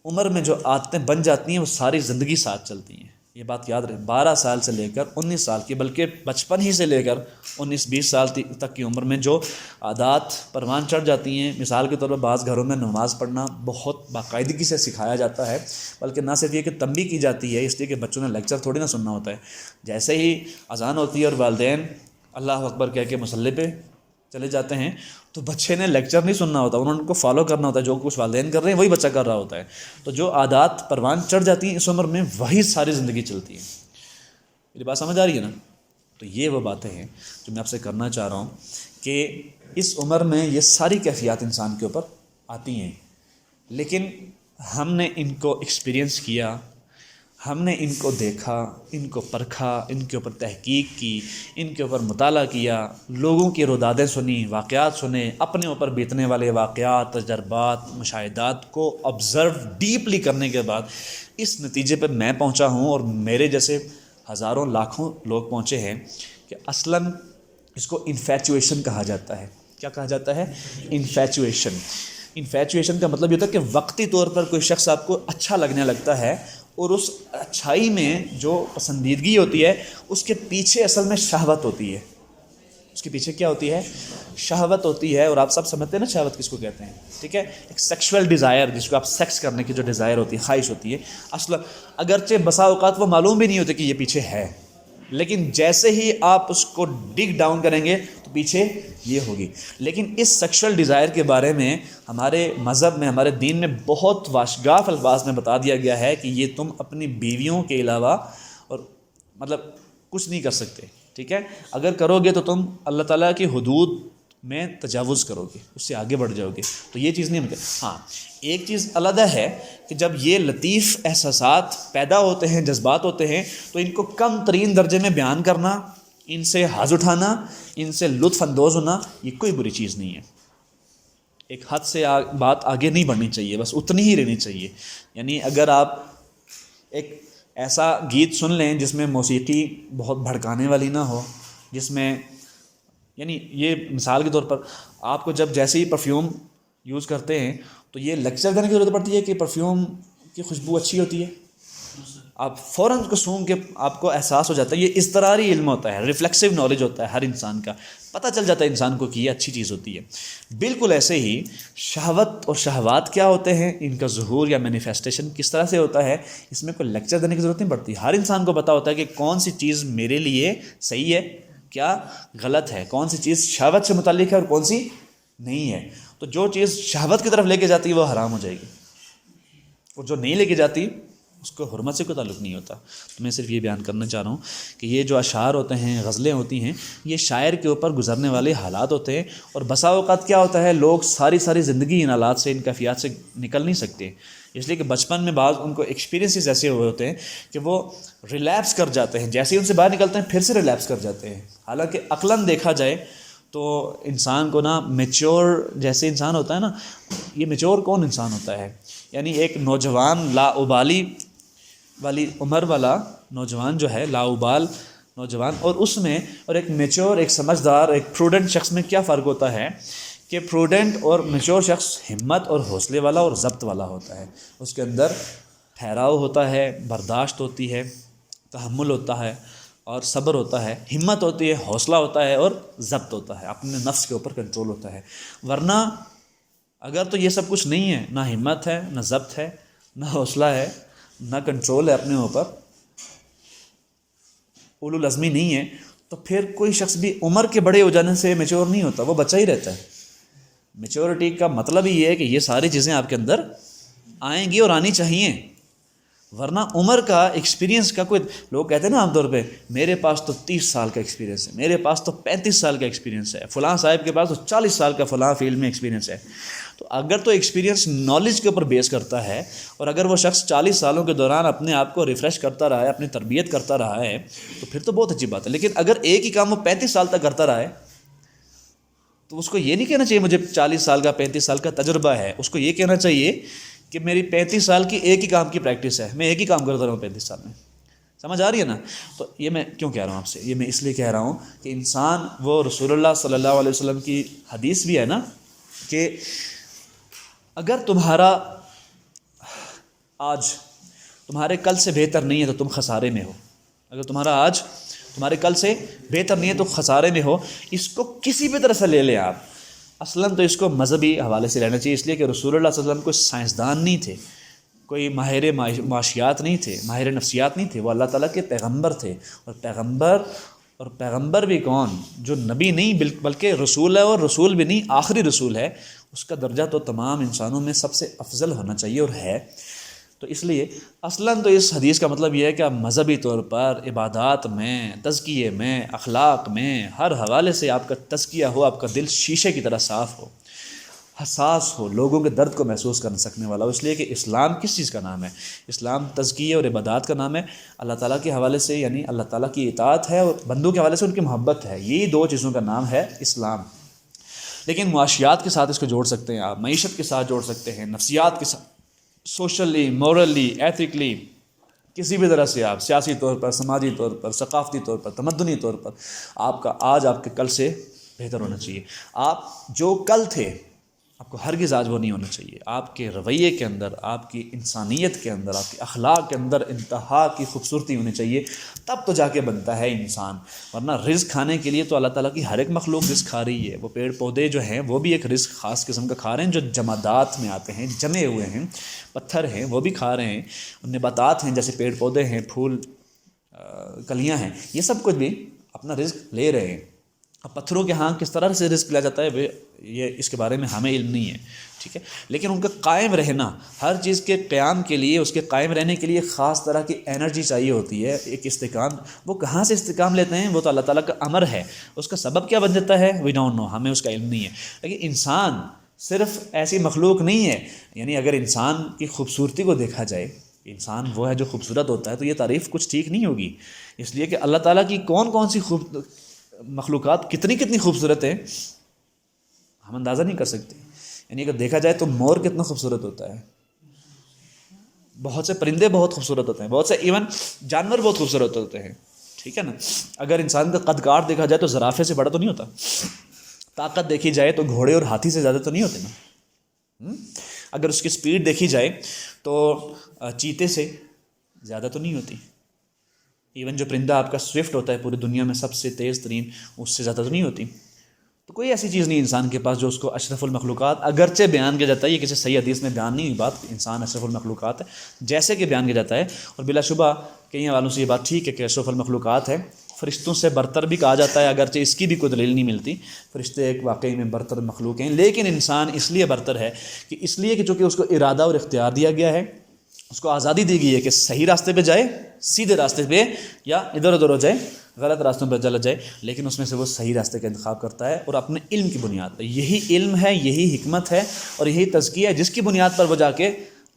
عمر میں جو عادتیں بن جاتی ہیں وہ ساری زندگی ساتھ چلتی ہیں۔ یہ بات یاد رہے، 12 سال سے لے کر 19 سال کی، بلکہ بچپن ہی سے لے کر 19-20 سال تک کی عمر میں جو عادات پروان چڑھ جاتی ہیں، مثال کے طور پر بعض گھروں میں نماز پڑھنا بہت باقاعدگی سے سکھایا جاتا ہے، بلکہ نہ صرف یہ کہ تنبیہ کی جاتی ہے، اس لیے کہ بچوں نے لیکچر تھوڑی نہ سننا ہوتا ہے، جیسے ہی اذان ہوتی ہے اور والدین اللہ اکبر کہہ کے مصلی پہ چلے جاتے ہیں، تو بچے نے لیکچر نہیں سننا ہوتا، انہوں نے ان کو فالو کرنا ہوتا ہے، جو کچھ والدین کر رہے ہیں وہی بچہ کر رہا ہوتا ہے۔ تو جو عادات پروان چڑھ جاتی ہیں اس عمر میں، وہی ساری زندگی چلتی ہے۔ میری بات سمجھ آ رہی ہے نا؟ تو یہ وہ باتیں ہیں جو میں آپ سے کرنا چاہ رہا ہوں کہ اس عمر میں یہ ساری کیفیات انسان کے اوپر آتی ہیں، لیکن ہم نے ان کو ایکسپیرینس کیا، ہم نے ان کو دیکھا، ان کو پرکھا، ان کے اوپر تحقیق کی، ان کے اوپر مطالعہ کیا، لوگوں کی رودادیں سنی، واقعات سنے، اپنے اوپر بیتنے والے واقعات، تجربات، مشاہدات کو آبزرو ڈیپلی کرنے کے بعد اس نتیجے پر میں پہنچا ہوں، اور میرے جیسے ہزاروں لاکھوں لوگ پہنچے ہیں کہ اصلاً اس کو انفیچویشن کہا جاتا ہے۔ کیا کہا جاتا ہے؟ انفیچویشن۔ انفیچویشن کا مطلب یہ ہوتا ہے کہ وقتی طور پر کوئی شخص آپ کو اچھا لگنے لگتا ہے، اور اس اچھائی میں جو پسندیدگی ہوتی ہے اس کے پیچھے اصل میں شہوت ہوتی ہے۔ اس کے پیچھے کیا ہوتی ہے؟ شہوت ہوتی ہے، اور آپ سب سمجھتے ہیں نا شہوت کس کو کہتے ہیں، ٹھیک ہے؟ ایک سیکشول ڈیزائر، جس کو آپ سیکس کرنے کی جو ڈیزائر ہوتی ہے، خواہش ہوتی ہے، اصل اگرچہ بسا اوقات وہ معلوم بھی نہیں ہوتے کہ یہ پیچھے ہے، لیکن جیسے ہی آپ اس کو ڈگ ڈاؤن کریں گے تو پیچھے یہ ہوگی۔ لیکن اس سیکشول ڈیزائر کے بارے میں ہمارے مذہب میں، ہمارے دین میں بہت واشگاف الفاظ میں بتا دیا گیا ہے کہ یہ تم اپنی بیویوں کے علاوہ اور مطلب کچھ نہیں کر سکتے، ٹھیک ہے؟ اگر کرو گے تو تم اللہ تعالیٰ کی حدود میں تجاوز کرو گے، اس سے آگے بڑھ جاؤ گے، تو یہ چیز نہیں ملتی۔ ہاں، ایک چیز علیحدہ ہے کہ جب یہ لطیف احساسات پیدا ہوتے ہیں، جذبات ہوتے ہیں، تو ان کو کم ترین درجے میں بیان کرنا، ان سے حظ اٹھانا، ان سے لطف اندوز ہونا، یہ کوئی بری چیز نہیں ہے۔ ایک حد سے بات آگے نہیں بڑھنی چاہیے، بس اتنی ہی رہنی چاہیے۔ یعنی اگر آپ ایک ایسا گیت سن لیں جس میں موسیقی بہت بھڑکانے والی نہ ہو، جس میں یعنی یہ مثال کے طور پر آپ کو جب جیسے ہی پرفیوم یوز کرتے ہیں تو یہ لیکچر دینے کی ضرورت پڑتی ہے کہ پرفیوم کی خوشبو اچھی ہوتی ہے، آپ فوراً اس کو سونگھ کے آپ کو احساس ہو جاتا ہے۔ یہ اضطراری علم ہوتا ہے، ریفلیکسو نالج ہوتا ہے ہر انسان کا، پتہ چل جاتا ہے انسان کو کہ یہ اچھی چیز ہوتی ہے۔ بالکل ایسے ہی شہوت اور شہوات کیا ہوتے ہیں، ان کا ظہور یا مینیفیسٹیشن کس طرح سے ہوتا ہے، اس میں کوئی لیکچر دینے کی ضرورت نہیں پڑتی۔ ہر انسان کو پتہ ہوتا ہے کہ کون سی چیز میرے لیے صحیح ہے، کیا غلط ہے، کون سی چیز شہوت سے متعلق ہے اور کون سی نہیں ہے۔ تو جو چیز شہوت کی طرف لے کے جاتی ہے وہ حرام ہو جائے گی، اور جو نہیں لے کے جاتی اس کو حرمت سے کوئی تعلق نہیں ہوتا۔ تو میں صرف یہ بیان کرنا چاہ رہا ہوں کہ یہ جو اشعار ہوتے ہیں، غزلیں ہوتی ہیں، یہ شاعر کے اوپر گزرنے والے حالات ہوتے ہیں، اور بسا اوقات کیا ہوتا ہے، لوگ ساری زندگی ان حالات سے، ان کیفیات سے نکل نہیں سکتے، اس لیے کہ بچپن میں بعض ان کو ایکسپیرینسز ایسے ہوئے ہوتے ہیں کہ وہ ریلیپس کر جاتے ہیں، جیسے ہی ان سے باہر نکلتے ہیں پھر سے ریلیپس کر جاتے ہیں۔ حالانکہ عقلاً دیکھا جائے تو انسان کو نا میچور جیسے انسان ہوتا ہے نا، یہ میچور کون انسان ہوتا ہے؟ یعنی ایک نوجوان لاابالی والی عمر والا نوجوان جو ہے، لاابال نوجوان، اور اس میں اور ایک میچور، ایک سمجھدار، ایک پروڈنٹ شخص میں کیا فرق ہوتا ہے کہ پروڈنٹ اور میچور شخص ہمت اور حوصلے والا اور ضبط والا ہوتا ہے، اس کے اندر ٹھہراؤ ہوتا ہے، برداشت ہوتی ہے، تحمل ہوتا ہے اور صبر ہوتا ہے، ہمت ہوتی ہے، حوصلہ ہوتا ہے اور ضبط ہوتا ہے، اپنے نفس کے اوپر کنٹرول ہوتا ہے۔ ورنہ اگر تو یہ سب کچھ نہیں ہے، نہ ہمت ہے، نہ ضبط ہے، نہ حوصلہ ہے، نہ کنٹرول ہے اپنے اوپر، اولو العزمی نہیں ہے، تو پھر کوئی شخص بھی عمر کے بڑے ہو جانے سے میچور نہیں ہوتا، وہ بچہ ہی رہتا ہے۔ میچورٹی کا مطلب ہی یہ ہے کہ یہ ساری چیزیں آپ کے اندر آئیں گی اور آنی چاہیے، ورنہ عمر کا ایکسپیرینس کا کوئی، لوگ کہتے ہیں نا عام طور پہ میرے پاس تو 30 سال کا ایکسپیرینس ہے، میرے پاس تو 35 سال کا ایکسپیرینس ہے، فلاں صاحب کے پاس تو 40 سال کا فلاں فیلڈ میں ایکسپیرینس ہے۔ تو اگر تو ایکسپیرینس نالج کے اوپر بیس کرتا ہے، اور اگر وہ شخص 40 سالوں کے دوران اپنے آپ کو ریفریش کرتا رہا ہے، اپنی تربیت کرتا رہا ہے، تو پھر تو بہت اچھی بات ہے۔ لیکن اگر ایک ہی کام وہ 35 سال تک کرتا رہا ہے، تو اس کو یہ نہیں کہنا چاہیے مجھے 40 سال کا 35 سال کا تجربہ ہے، اس کو یہ کہنا چاہیے کہ میری 35 سال کی ایک ہی کام کی پریکٹس ہے، میں ایک ہی کام کرتا رہا ہوں 35 سال میں۔ سمجھ آ رہی ہے نا؟ تو یہ میں کیوں کہہ رہا ہوں آپ سے، یہ میں اس لیے کہہ رہا ہوں کہ انسان، وہ رسول اللہ صلی اللہ علیہ وسلم کی حدیث بھی ہے نا کہ اگر تمہارا آج تمہارے کل سے بہتر نہیں ہے تو تم خسارے میں ہو، اگر تمہارا آج تمہارے کل سے بہتر نہیں ہے تو خسارے میں ہو۔ اس کو کسی بھی طرح سے لے لیں آپ، اصلاً تو اس کو مذہبی حوالے سے لینا چاہیے، اس لیے کہ رسول اللہ صلی اللہ علیہ وسلم کوئی سائنسدان نہیں تھے، کوئی ماہر معاشیات نہیں تھے، ماہر نفسیات نہیں تھے، وہ اللہ تعالیٰ کے پیغمبر تھے، اور پیغمبر بھی کون؟ جو نبی نہیں بلکہ رسول ہے، اور رسول بھی نہیں، آخری رسول ہے، اس کا درجہ تو تمام انسانوں میں سب سے افضل ہونا چاہیے اور ہے۔ تو اس لیے اصلاً تو اس حدیث کا مطلب یہ ہے کہ آپ مذہبی طور پر، عبادات میں، تزکیے میں، اخلاق میں، ہر حوالے سے آپ کا تزکیہ ہو، آپ کا دل شیشے کی طرح صاف ہو، حساس ہو، لوگوں کے درد کو محسوس کر سکنے والا ہو۔ اس لیے کہ اسلام کس چیز کا نام ہے؟ اسلام تزکیہ اور عبادات کا نام ہے، اللہ تعالیٰ کے حوالے سے یعنی اللہ تعالیٰ کی اطاعت ہے، اور بندوں کے حوالے سے ان کی محبت ہے، یہی دو چیزوں کا نام ہے اسلام۔ لیکن معاشیات کے ساتھ اس کو جوڑ سکتے ہیں آپ، معیشت کے ساتھ جوڑ سکتے ہیں، نفسیات کے ساتھ، سوشلی، مورلی، ایتھیکلی، کسی بھی طرح سے آپ سیاسی طور پر، سماجی طور پر، ثقافتی طور پر، تمدنی طور پر، آپ کا آج آپ کے کل سے بہتر ہونا چاہیے۔ آپ جو کل تھے، آپ کو ہرگز آج وہ نہیں ہونا چاہیے۔ آپ کے رویے کے اندر، آپ کی انسانیت کے اندر، آپ کے اخلاق کے اندر انتہا کی خوبصورتی ہونی چاہیے، تب تو جا کے بنتا ہے انسان۔ ورنہ رزق کھانے کے لیے تو اللہ تعالیٰ کی ہر ایک مخلوق رزق کھا رہی ہے، وہ پیڑ پودے جو ہیں وہ بھی ایک رزق خاص قسم کا کھا رہے ہیں، جو جمادات میں آتے ہیں، جمے ہوئے ہیں، پتھر ہیں وہ بھی کھا رہے ہیں، نباتات ہیں جیسے پیڑ پودے ہیں، پھول، کلیاں ہیں، یہ سب کچھ بھی اپنا رزق لے رہے ہیں۔ اب پتھروں کے ہاں کس طرح سے رزق لیا جاتا ہے یہ اس کے بارے میں ہمیں علم نہیں ہے، ٹھیک ہے، لیکن ان کا قائم رہنا، ہر چیز کے قیام کے لیے، اس کے قائم رہنے کے لیے خاص طرح کی انرجی چاہیے ہوتی ہے، ایک استحکام۔ وہ کہاں سے استحکام لیتے ہیں؟ وہ تو اللہ تعالیٰ کا امر ہے، اس کا سبب کیا بن جاتا ہے وی ڈونٹ نو، ہمیں اس کا علم نہیں ہے۔ لیکن انسان صرف ایسی مخلوق نہیں ہے، یعنی اگر انسان کی خوبصورتی کو دیکھا جائے، انسان وہ ہے جو خوبصورت ہوتا ہے، تو یہ تعریف کچھ ٹھیک نہیں ہوگی، اس لیے کہ اللہ تعالیٰ کی کون کون سی مخلوقات کتنی خوبصورت ہیں، ہم اندازہ نہیں کر سکتے۔ یعنی اگر دیکھا جائے تو مور کتنا خوبصورت ہوتا ہے، بہت سے پرندے بہت خوبصورت ہوتے ہیں، بہت سے ایون جانور بہت خوبصورت ہوتے ہیں، ٹھیک ہے نا۔ اگر انسان کا قد کاٹ دیکھا جائے تو زرافے سے بڑا تو نہیں ہوتا، طاقت دیکھی جائے تو گھوڑے اور ہاتھی سے زیادہ تو نہیں ہوتے نا، اگر اس کی سپیڈ دیکھی جائے تو چیتے سے زیادہ تو نہیں ہوتی، ایون جو پرندہ آپ کا سوئفٹ ہوتا ہے پوری دنیا میں سب سے تیز ترین، اس سے زیادہ تو نہیں ہوتی۔ تو کوئی ایسی چیز نہیں انسان کے پاس جو اس کو اشرف المخلوقات، اگرچہ بیان کیا جاتا ہے، یہ کسی صحیح حدیث میں بیان نہیں ہوئی بات، انسان اشرف المخلوقات ہے جیسے کہ بیان کیا جاتا ہے، اور بلا شبہ کئی والوں سے یہ بات ٹھیک ہے کہ اشرف المخلوقات ہے، فرشتوں سے برتر بھی کہا جاتا ہے، اگرچہ اس کی بھی کوئی دلیل نہیں ملتی، فرشتے ایک واقعی میں برتر مخلوق ہیں، لیکن انسان اس لیے برتر ہے کہ اس لیے کہ چونکہ اس کو ارادہ اور اختیار دیا گیا ہے، اس کو آزادی دی گئی ہے کہ صحیح راستے پہ جائے، سیدھے راستے پہ، یا ادھر ادھر ہو جائے، غلط راستوں پہ چلا جائے، لیکن اس میں سے وہ صحیح راستے کا انتخاب کرتا ہے، اور اپنے علم کی بنیاد پر، یہی علم ہے، یہی حکمت ہے، اور یہی تزکیہ ہے جس کی بنیاد پر وہ جا کے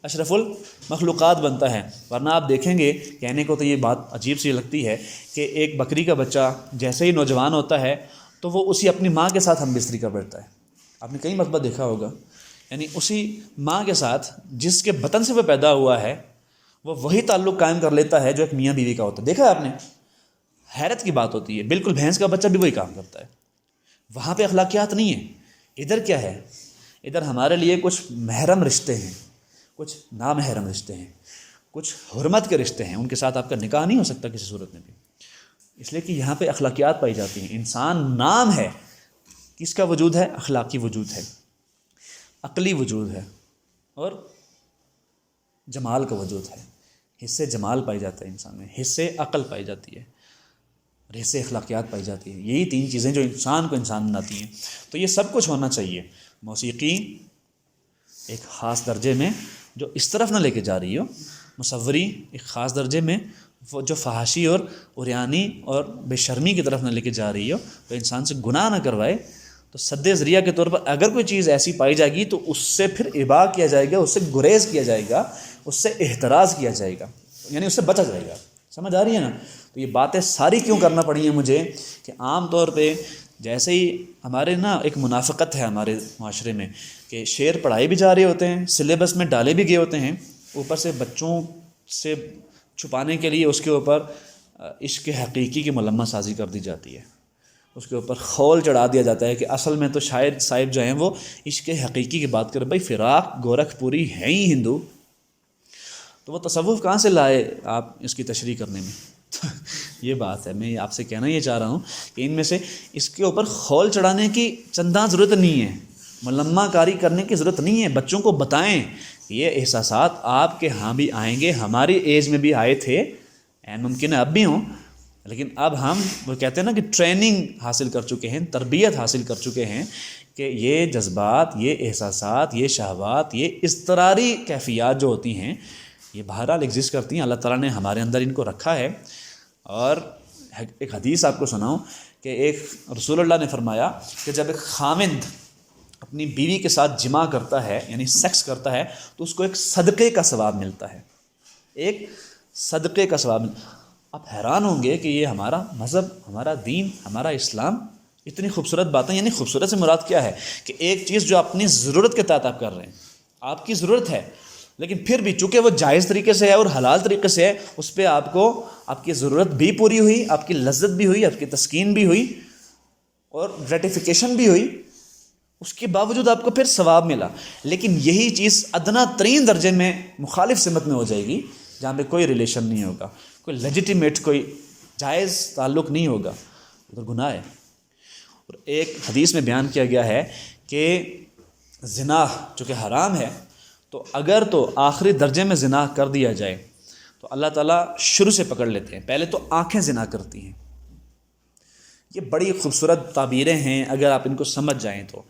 اشرف المخلوقات بنتا ہے۔ ورنہ آپ دیکھیں گے، کہنے کو تو یہ بات عجیب سی لگتی ہے کہ ایک بکری کا بچہ جیسے ہی نوجوان ہوتا ہے تو وہ اسی اپنی ماں کے ساتھ ہم بستری کر بیٹھتا ہے۔ آپ نے کئی مرتبہ دیکھا ہوگا یعنی اسی ماں کے ساتھ جس کے بطن سے وہ پیدا ہوا ہے وہ وہی تعلق قائم کر لیتا ہے جو ایک میاں بیوی کا ہوتا ہے. دیکھا آپ نے, حیرت کی بات ہوتی ہے, بالکل بھینس کا بچہ بھی وہی کام کرتا ہے. وہاں پہ اخلاقیات نہیں ہیں. ادھر کیا ہے؟ ادھر ہمارے لیے کچھ محرم رشتے ہیں, کچھ نامحرم رشتے ہیں, کچھ حرمت کے رشتے ہیں, ان کے ساتھ آپ کا نکاح نہیں ہو سکتا کسی صورت میں بھی, اس لیے کہ یہاں پہ اخلاقیات پائی جاتی ہیں. انسان نام ہے, کس کا وجود ہے؟ اخلاقی وجود ہے, عقلی وجود ہے, اور جمال کا وجود ہے. حصے جمال پائی جاتا ہے انسان میں, حصے عقل پائی جاتی ہے, اور حصے اخلاقیات پائی جاتی ہے. یہی تین چیزیں جو انسان کو انسان بناتی ہیں. تو یہ سب کچھ ہونا چاہیے. موسیقی ایک خاص درجے میں جو اس طرف نہ لے کے جا رہی ہو, مصوری ایک خاص درجے میں وہ جو فحاشی اور عریانی اور بے شرمی کی طرف نہ لے کے جا رہی ہو, تو انسان سے گناہ نہ کروائے. تو سد ذریعہ کے طور پر اگر کوئی چیز ایسی پائی جائے گی تو اس سے پھر اباع کیا جائے گا, اس سے گریز کیا جائے گا, اس سے احتراز کیا جائے گا, یعنی اس سے بچا جائے گا. سمجھ آ رہی ہے نا؟ تو یہ باتیں ساری کیوں کرنا پڑی ہیں مجھے کہ عام طور پہ جیسے ہی ہمارے نا ایک منافقت ہے ہمارے معاشرے میں کہ شعر پڑھائے بھی جا رہے ہوتے ہیں, سلیبس میں ڈالے بھی گئے ہوتے ہیں, اوپر سے بچوں سے چھپانے کے لیے اس کے اوپر عشق حقیقی کی ملمہ سازی کر دی جاتی ہے, اس کے اوپر خول چڑھا دیا جاتا ہے کہ اصل میں تو شاید صاحب جو ہیں وہ عشق حقیقی کی بات کریں. بھائی فراق گورکھ پوری ہیں ہی ہندو, تو وہ تصوف کہاں سے لائے آپ اس کی تشریح کرنے میں؟ یہ بات ہے. میں آپ سے کہنا یہ چاہ رہا ہوں کہ ان میں سے اس کے اوپر خول چڑھانے کی چنداں ضرورت نہیں ہے, ملمہ کاری کرنے کی ضرورت نہیں ہے. بچوں کو بتائیں کہ یہ احساسات آپ کے ہاں بھی آئیں گے, ہماری ایج میں بھی آئے تھے, این ممکن ہے اب بھی ہوں, لیکن اب ہم وہ کہتے ہیں نا کہ ٹریننگ حاصل کر چکے ہیں, تربیت حاصل کر چکے ہیں کہ یہ جذبات, یہ احساسات, یہ شہوات, یہ اضطراری کیفیات جو ہوتی ہیں یہ بہرحال ایگزسٹ کرتی ہیں. اللہ تعالیٰ نے ہمارے اندر ان کو رکھا ہے. اور ایک حدیث آپ کو سناؤں کہ ایک رسول اللہ نے فرمایا کہ جب ایک خاوند اپنی بیوی کے ساتھ جماع کرتا ہے, یعنی سیکس کرتا ہے, تو اس کو ایک صدقے کا ثواب ملتا ہے, ایک صدقے کا ثواب. آپ حیران ہوں گے کہ یہ ہمارا مذہب, ہمارا دین, ہمارا اسلام اتنی خوبصورت باتیں, یعنی خوبصورت سے مراد کیا ہے کہ ایک چیز جو اپنی ضرورت کے تحت آپ کر رہے ہیں, آپ کی ضرورت ہے, لیکن پھر بھی چونکہ وہ جائز طریقے سے ہے اور حلال طریقے سے ہے, اس پہ آپ کو آپ کی ضرورت بھی پوری ہوئی, آپ کی لذت بھی ہوئی, آپ کی تسکین بھی ہوئی اور گریٹیفیکیشن بھی ہوئی, اس کے باوجود آپ کو پھر ثواب ملا. لیکن یہی چیز ادنا ترین درجے میں مخالف سمت میں ہو جائے گی جہاں پہ کوئی ریلیشن نہیں ہوگا, کوئی لیجیٹیمیٹ, کوئی جائز تعلق نہیں ہوگا, ادھر گناہ ہے. اور ایک حدیث میں بیان کیا گیا ہے کہ زنا جو کہ حرام ہے, تو اگر تو آخری درجے میں زنا کر دیا جائے تو اللہ تعالیٰ شروع سے پکڑ لیتے ہیں. پہلے تو آنکھیں زنا کرتی ہیں. یہ بڑی خوبصورت تعبیریں ہیں, اگر آپ ان کو سمجھ جائیں تو.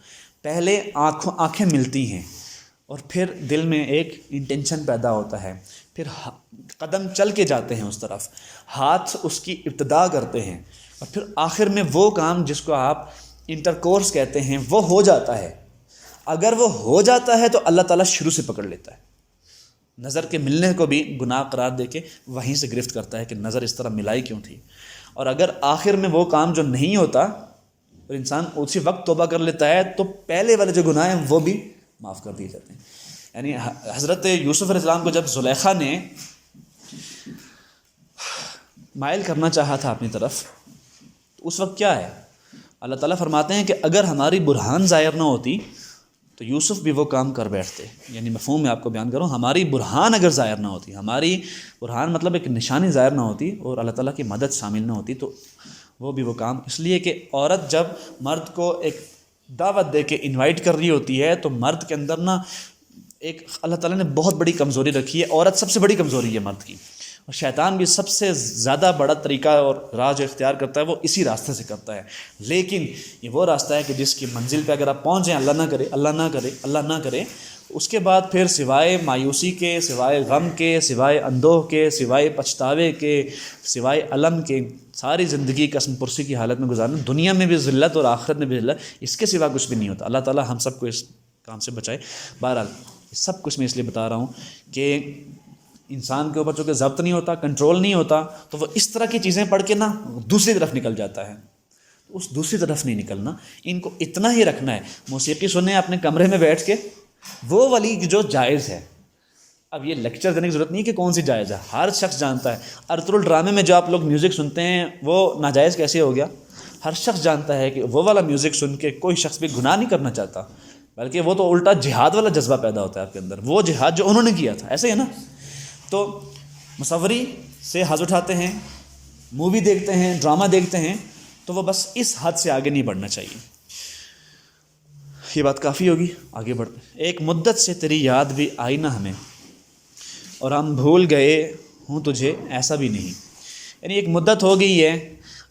پہلے آنکھیں ملتی ہیں اور پھر دل میں ایک انٹینشن پیدا ہوتا ہے, پھر قدم چل کے جاتے ہیں اس طرف, ہاتھ اس کی ابتدا کرتے ہیں, اور پھر آخر میں وہ کام جس کو آپ انٹرکورس کہتے ہیں وہ ہو جاتا ہے. اگر وہ ہو جاتا ہے تو اللہ تعالیٰ شروع سے پکڑ لیتا ہے. نظر کے ملنے کو بھی گناہ قرار دے کے وہیں سے گرفت کرتا ہے کہ نظر اس طرح ملائی کیوں تھی. اور اگر آخر میں وہ کام جو نہیں ہوتا اور انسان اسی وقت توبہ کر لیتا ہے تو پہلے والے جو گناہ ہیں وہ بھی معاف کر دیے جاتے ہیں. یعنی حضرت یوسف علیہ السلام کو جب زلیخا نے مائل کرنا چاہا تھا اپنی طرف, تو اس وقت کیا ہے, اللہ تعالیٰ فرماتے ہیں کہ اگر ہماری برہان ظاہر نہ ہوتی تو یوسف بھی وہ کام کر بیٹھتے. یعنی مفہوم میں آپ کو بیان کروں, ہماری برہان اگر ظاہر نہ ہوتی, ہماری برہان مطلب ایک نشانی ظاہر نہ ہوتی اور اللہ تعالیٰ کی مدد شامل نہ ہوتی, تو وہ بھی وہ کام. اس لیے کہ عورت جب مرد کو ایک دعوت دے کے انوائٹ کر رہی ہوتی ہے تو مرد کے اندر نا ایک اللہ تعالیٰ نے بہت بڑی کمزوری رکھی ہے. عورت سب سے بڑی کمزوری ہے مرد کی, اور شیطان بھی سب سے زیادہ بڑا طریقہ اور راہ جو اختیار کرتا ہے وہ اسی راستے سے کرتا ہے. لیکن یہ وہ راستہ ہے کہ جس کی منزل پہ اگر آپ پہنچ جائیں, اللہ نہ کرے, اللہ نہ کرے, اللہ نہ کرے, اس کے بعد پھر سوائے مایوسی کے, سوائے غم کے, سوائے اندوہ کے, سوائے پچھتاوے کے, سوائے الم کے, ساری زندگی قسم پرسی کی حالت میں گزارنا, دنیا میں بھی ذلت اور آخرت میں بھی ذلت, اس کے سوا کچھ بھی نہیں ہوتا. اللہ تعالیٰ ہم سب کو اس کام سے بچائے. بہرحال سب کچھ میں اس لیے بتا رہا ہوں کہ انسان کے اوپر چونکہ ضبط نہیں ہوتا, کنٹرول نہیں ہوتا, تو وہ اس طرح کی چیزیں پڑھ کے نا دوسری طرف نکل جاتا ہے. اس دوسری طرف نہیں نکلنا, ان کو اتنا ہی رکھنا ہے. موسیقی سنیں اپنے کمرے میں بیٹھ کے, وہ والی جو جائز ہے. اب یہ لیکچر دینے کی ضرورت نہیں کہ کون سی جائز ہے, ہر شخص جانتا ہے. ارطغرل ڈرامے میں جو آپ لوگ میوزک سنتے ہیں وہ ناجائز کیسے ہو گیا؟ ہر شخص جانتا ہے کہ وہ والا میوزک سن کے کوئی شخص بھی گناہ نہیں کرنا چاہتا, بلکہ وہ تو الٹا جہاد والا جذبہ پیدا ہوتا ہے آپ کے اندر, وہ جہاد جو انہوں نے کیا تھا. ایسے ہے نا. تو مصوری سے حظ اٹھاتے ہیں, مووی دیکھتے ہیں, ڈرامہ دیکھتے ہیں, تو وہ بس اس حد سے آگے نہیں بڑھنا چاہیے. یہ بات کافی ہوگی, آگے بڑھتے ہیں. ایک مدت سے تیری یاد بھی آئی نہ ہمیں, اور ہم بھول گئے ہوں تجھے ایسا بھی نہیں. یعنی ایک مدت ہو گئی ہے.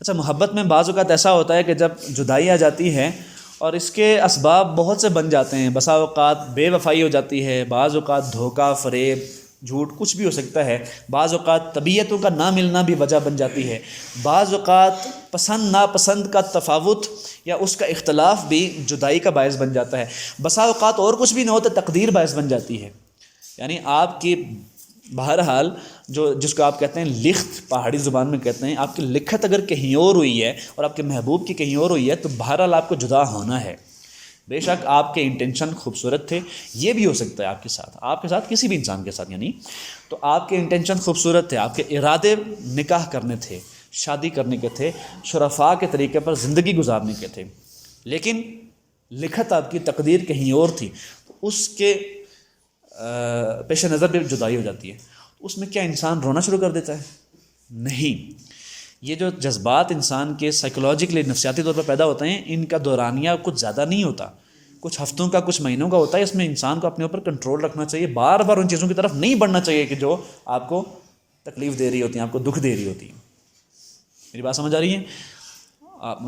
اچھا, محبت میں بعض اوقات ایسا ہوتا ہے کہ جب جدائی آ جاتی ہے اور اس کے اسباب بہت سے بن جاتے ہیں. بسا اوقات بے وفائی ہو جاتی ہے, بعض اوقات دھوکہ, فریب, جھوٹ, کچھ بھی ہو سکتا ہے. بعض اوقات طبیعتوں کا نہ ملنا بھی وجہ بن جاتی ہے. بعض اوقات پسند ناپسند کا تفاوت یا اس کا اختلاف بھی جدائی کا باعث بن جاتا ہے. بسا اوقات اور کچھ بھی نہ ہو تو تقدیر باعث بن جاتی ہے. یعنی آپ کی بہرحال جس کو آپ کہتے ہیں لکھت, پہاڑی زبان میں کہتے ہیں, آپ کی لکھت اگر کہیں اور ہوئی ہے اور آپ کے محبوب کی کہیں اور ہوئی ہے تو بہرحال آپ کو جدا ہونا ہے. بے شک آپ کے انٹینشن خوبصورت تھے, یہ بھی ہو سکتا ہے آپ کے ساتھ کسی بھی انسان کے ساتھ, یعنی تو آپ کے انٹینشن خوبصورت تھے, آپ کے ارادے نکاح کرنے تھے, شادی کرنے کے تھے, شرفاء کے طریقے پر زندگی گزارنے کے تھے, لیکن لکھت آپ کی تقدیر کہیں اور تھی. اس کے پیش نظر بھی جدائی ہو جاتی ہے. اس میں کیا انسان رونا شروع کر دیتا ہے؟ نہیں. یہ جو جذبات انسان کے سائیکولوجیکلی, نفسیاتی طور پر پیدا ہوتے ہیں, ان کا دورانیہ کچھ زیادہ نہیں ہوتا, کچھ ہفتوں کا, کچھ مہینوں کا ہوتا ہے. اس میں انسان کو اپنے اوپر کنٹرول رکھنا چاہیے, بار بار ان چیزوں کی طرف نہیں بڑھنا چاہیے کہ جو آپ کو تکلیف دے رہی ہوتی ہیں, آپ کو دکھ دے رہی ہوتی ہیں. میری بات سمجھ آ رہی ہے؟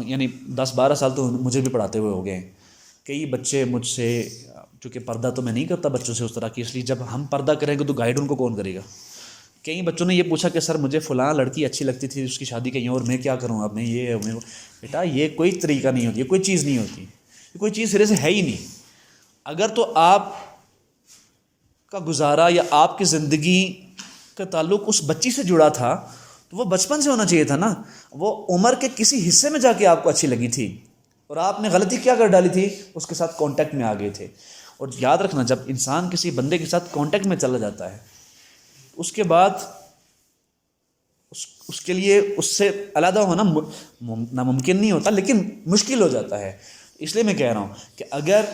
یعنی 10-12 سال تو مجھے بھی پڑھاتے ہوئے ہو گئے ہیں. کئی بچے مجھ سے, چونکہ پردہ تو میں نہیں کرتا بچوں سے اس طرح کی, اس لیے جب ہم پردہ کریں گے تو گائیڈ ان کو کون کرے گا. کئی بچوں نے یہ پوچھا کہ سر مجھے فلاں لڑکی اچھی لگتی تھی, اس کی شادی کہیں اور, میں کیا کروں اب, میں یہ میں وہ. بیٹا یہ کوئی طریقہ نہیں ہوتی, یہ کوئی چیز نہیں ہوتی, یہ کوئی چیز سرے سے ہے ہی نہیں. اگر تو آپ کا گزارا یا آپ کی زندگی کا تعلق اس بچی سے جڑا تھا تو وہ بچپن سے ہونا چاہیے تھا نا. وہ عمر کے کسی حصے میں جا کے آپ کو اچھی لگی تھی, اور آپ نے غلطی کیا کر ڈالی تھی, اس کے ساتھ کانٹیکٹ میں آ گئے تھے. اور یاد رکھنا, جب انسان کسی بندے کے ساتھ کانٹیکٹ میں چلا جاتا ہے اس کے بعد اس کے لیے اس سے علیحدہ ہونا ناممکن نہیں ہوتا, لیکن مشکل ہو جاتا ہے. اس لیے میں کہہ رہا ہوں کہ اگر